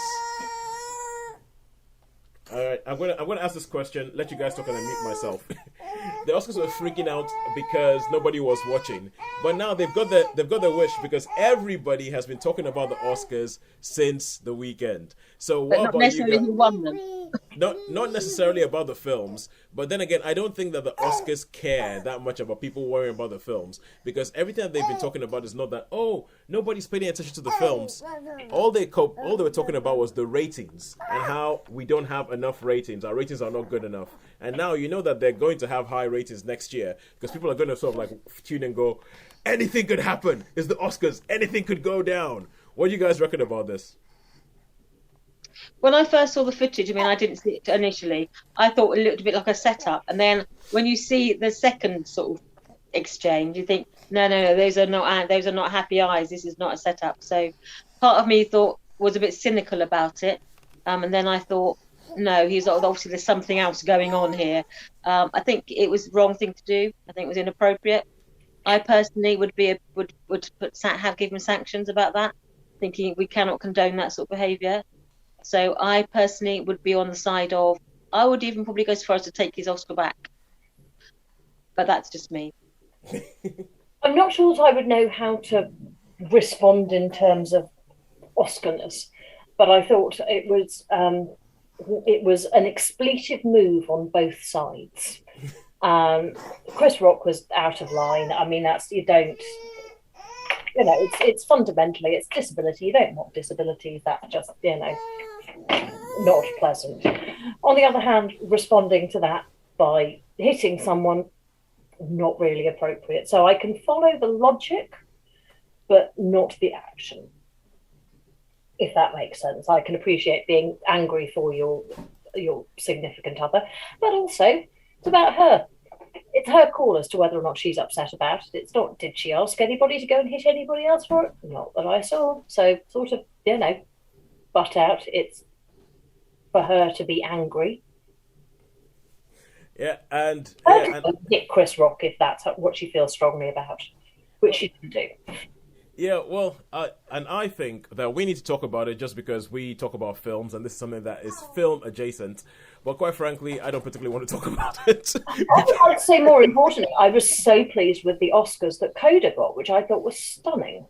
S2: All right, I'm gonna ask this question. Let you guys talk and then mute myself. The Oscars were freaking out because nobody was watching, but now they've got their wish because everybody has been talking about the Oscars since the weekend. So what
S4: Not
S2: about
S4: necessarily
S2: you
S4: who
S2: guys?
S4: won them.
S2: Not necessarily about the films, but then again, I don't think that the Oscars care that much about people worrying about the films because everything that they've been talking about is not that nobody's paying attention to the films. All they were talking about was the ratings and how we don't have enough ratings. Our ratings are not good enough. And now you know that they're going to have high ratings next year because people are going to sort of like tune and go, anything could happen. It's the Oscars. Anything could go down. What do you guys reckon about this?
S4: When I first saw the footage, I mean, I didn't see it initially. I thought it looked a bit like a setup. And then when you see the second sort of exchange, you think, no, those are not happy eyes. This is not a setup. So part of me was a bit cynical about it. And then I thought, no, obviously there's something else going on here. I think it was the wrong thing to do. I think it was inappropriate. I personally would give them sanctions about that, thinking we cannot condone that sort of behaviour. So I personally would be on the side of, I would even probably go as far as to take his Oscar back. But that's just me.
S3: I'm not sure that I would know how to respond in terms of Oscarness, but I thought it was an expletive move on both sides. Chris Rock was out of line. I mean, it's fundamentally, it's disability. You don't want disability. That's just, not pleasant. On the other hand, responding to that by hitting someone, not really appropriate. So I can follow the logic, but not the action. If that makes sense. I can appreciate being angry for your significant other, but also it's about her. It's her call as to whether or not she's upset about it. It's not, did she ask anybody to go and hit anybody else for it? Not that I saw. So sort of, butt out. It's for her to be angry.
S2: Yeah, and
S3: hit Chris Rock if that's what she feels strongly about, which she didn't do.
S2: Yeah, well, and I think that we need to talk about it just because we talk about films, and this is something that is film adjacent. But quite frankly, I don't particularly want to talk about it.
S3: I'd say more importantly, I was so pleased with the Oscars that Coda got, which I thought was stunning.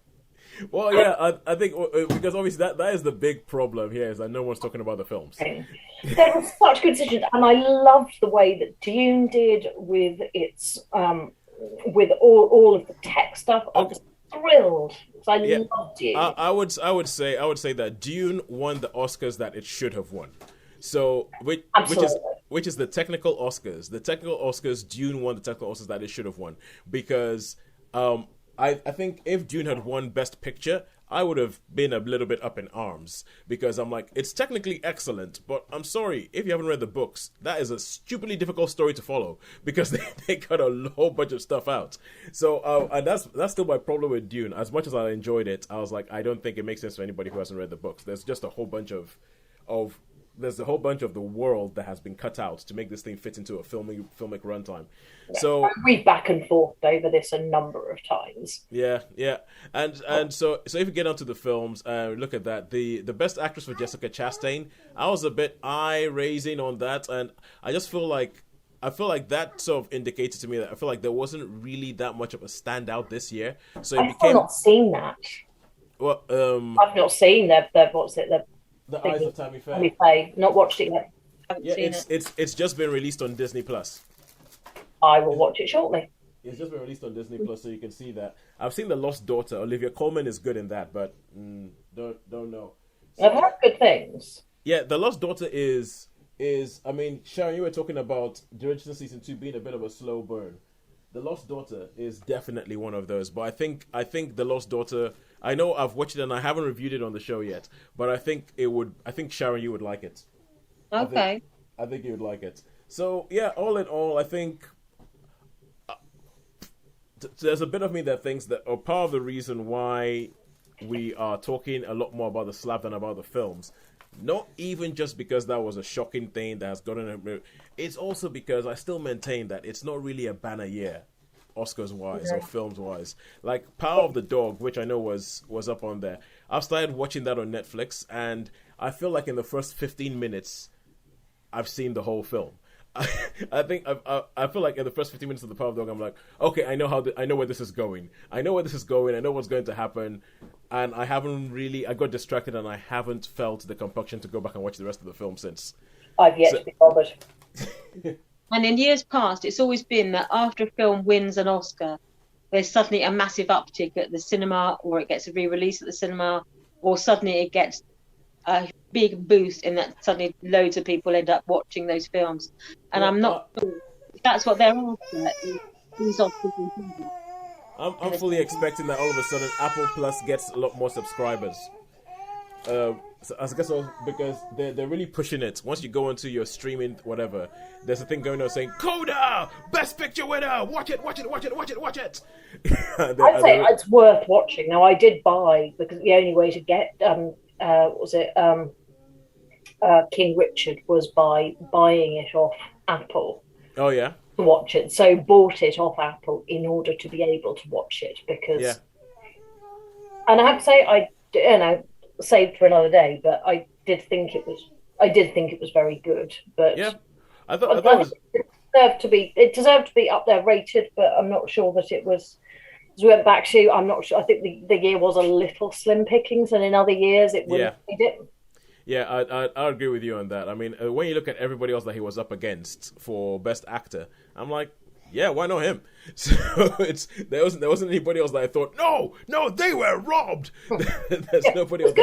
S2: Well, yeah, I think because obviously that is the big problem here is that no one's talking about the films.
S3: There were such good decisions, and I loved the way that Dune did with its with all of the tech stuff. I was thrilled. So I loved Dune.
S2: I would say that Dune won the Oscars that it should have won. So which is the technical Oscars. The technical Oscars, Dune won the technical Oscars that it should have won because I think if Dune had won Best Picture, I would have been a little bit up in arms because I'm like, it's technically excellent, but I'm sorry, if you haven't read the books, that is a stupidly difficult story to follow because they cut a whole bunch of stuff out. So, and that's still my problem with Dune. As much as I enjoyed it, I was like, I don't think it makes sense for anybody who hasn't read the books. There's just a whole bunch of the world that has been cut out to make this thing fit into a filmic runtime.
S3: Yeah.
S2: So
S3: we back and forth over this a number of times.
S2: Yeah, and so if you get onto the films, look at that. The best actress for Jessica Chastain, I was a bit eye raising on that, and I feel like that sort of indicated to me that I feel like there wasn't really that much of a standout this year. So
S3: I've not seen that.
S2: Well,
S3: I've not seen the what's it,
S2: The
S3: thing
S2: Eyes
S3: with
S2: of Tammy
S3: Tammy
S2: Faye.
S3: Faye. Not watched it yet.
S4: Haven't
S2: Yeah,
S4: seen
S2: it's just been released on Disney Plus.
S3: I will watch it shortly.
S2: It's just been released on Disney Plus, so you can see that. I've seen The Lost Daughter. Olivia Colman is good in that, but don't know.
S3: I've heard good things.
S2: Yeah, The Lost Daughter is. I mean, Sharon, you were talking about Bridgeton season 2 being a bit of a slow burn. The Lost Daughter is definitely one of those, but I think The Lost Daughter. I know I've watched it and I haven't reviewed it on the show yet, but I think Sharon, you would like it.
S4: Okay.
S2: I think you would like it. So yeah, all in all, I think there's a bit of me that thinks that, or part of the reason why we are talking a lot more about the slap than about the films, not even just because that was a shocking thing that has gotten, it's also because I still maintain that it's not really a banner year, Oscars wise or films wise. Like Power of the Dog, which I know was up on there. I've started watching that on Netflix, and I feel like in the first 15 minutes, I've seen the whole film. I think I feel like in the first 15 minutes of the Power of the Dog, I'm like, okay, I know where this is going. I know what's going to happen, and I got distracted, and I haven't felt the compunction to go back and watch the rest of the film since.
S3: I've yet to be bothered.
S4: And in years past, it's always been that after a film wins an Oscar, there's suddenly a massive uptick at the cinema, or it gets a re-release at the cinema, or suddenly it gets a big boost in that suddenly loads of people end up watching those films. And I'm not sure if that's what they're after. These Oscars.
S2: I'm fully expecting that all of a sudden Apple Plus gets a lot more subscribers. So I guess because they're really pushing it. Once you go into your streaming whatever, there's a thing going on saying Coda Best Picture winner. Watch it.
S3: I'd say it's worth watching. Now I did buy, because the only way to get King Richard was by buying it off Apple.
S2: Oh yeah.
S3: To watch it, so bought it off Apple in order to be able to watch it, because.
S2: Yeah.
S3: And I have to say, saved for another day, but I did think it was very good. But
S2: yeah, I thought it was.
S3: It deserved to be up there rated, but I'm not sure that it was. As we went back to, I'm not sure. I think the year was a little slim pickings, and in other years it wouldn't have made it.
S2: Yeah, I agree with you on that. I mean, when you look at everybody else that he was up against for Best Actor, I'm like, yeah, why not him? So there wasn't anybody else that I thought, no, they were robbed. There's nobody else.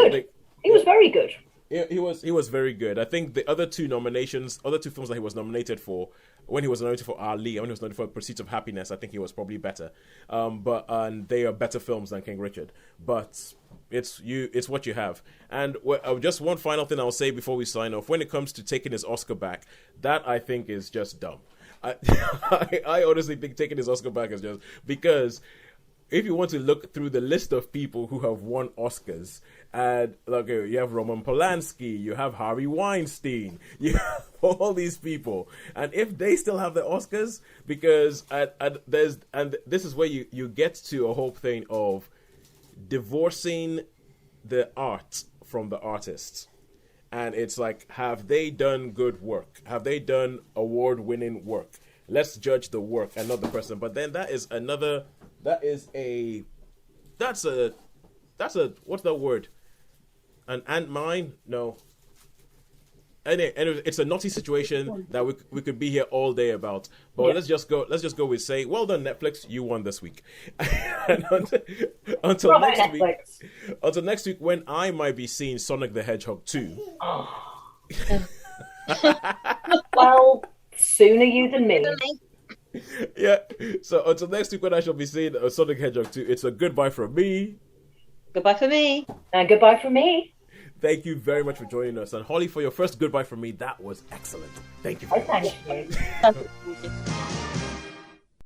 S3: He was very good.
S2: He was very good. I think the other two films that he was nominated for, when he was nominated for Ali, and when he was nominated for Pursuit of Happiness, I think he was probably better. But they are better films than King Richard. But it's what you have. And just one final thing I'll say before we sign off: when it comes to taking his Oscar back, that I think is just dumb. I honestly think taking his Oscar back is just because. If you want to look through the list of people who have won Oscars, and you have Roman Polanski, you have Harvey Weinstein, you have all these people, and if they still have the Oscars, because this is where you get to a whole thing of divorcing the art from the artist, and it's like, have they done good work? Have they done award-winning work? Let's judge the work and not the person. But then that's a what's that word? An ant mine? No. And it's a naughty situation that we could be here all day about. But let's just go with say, well done Netflix, you won this week. And until next week when I might be seeing Sonic the Hedgehog 2.
S3: Well, sooner you than me.
S2: Yeah. So until next week when I shall be seeing Sonic the Hedgehog 2, it's a goodbye from me.
S4: Goodbye for me.
S3: And goodbye from me.
S2: Thank you very much for joining us. And Holly, for your first goodbye from me, that was excellent. Thank you very much.
S3: Thank you.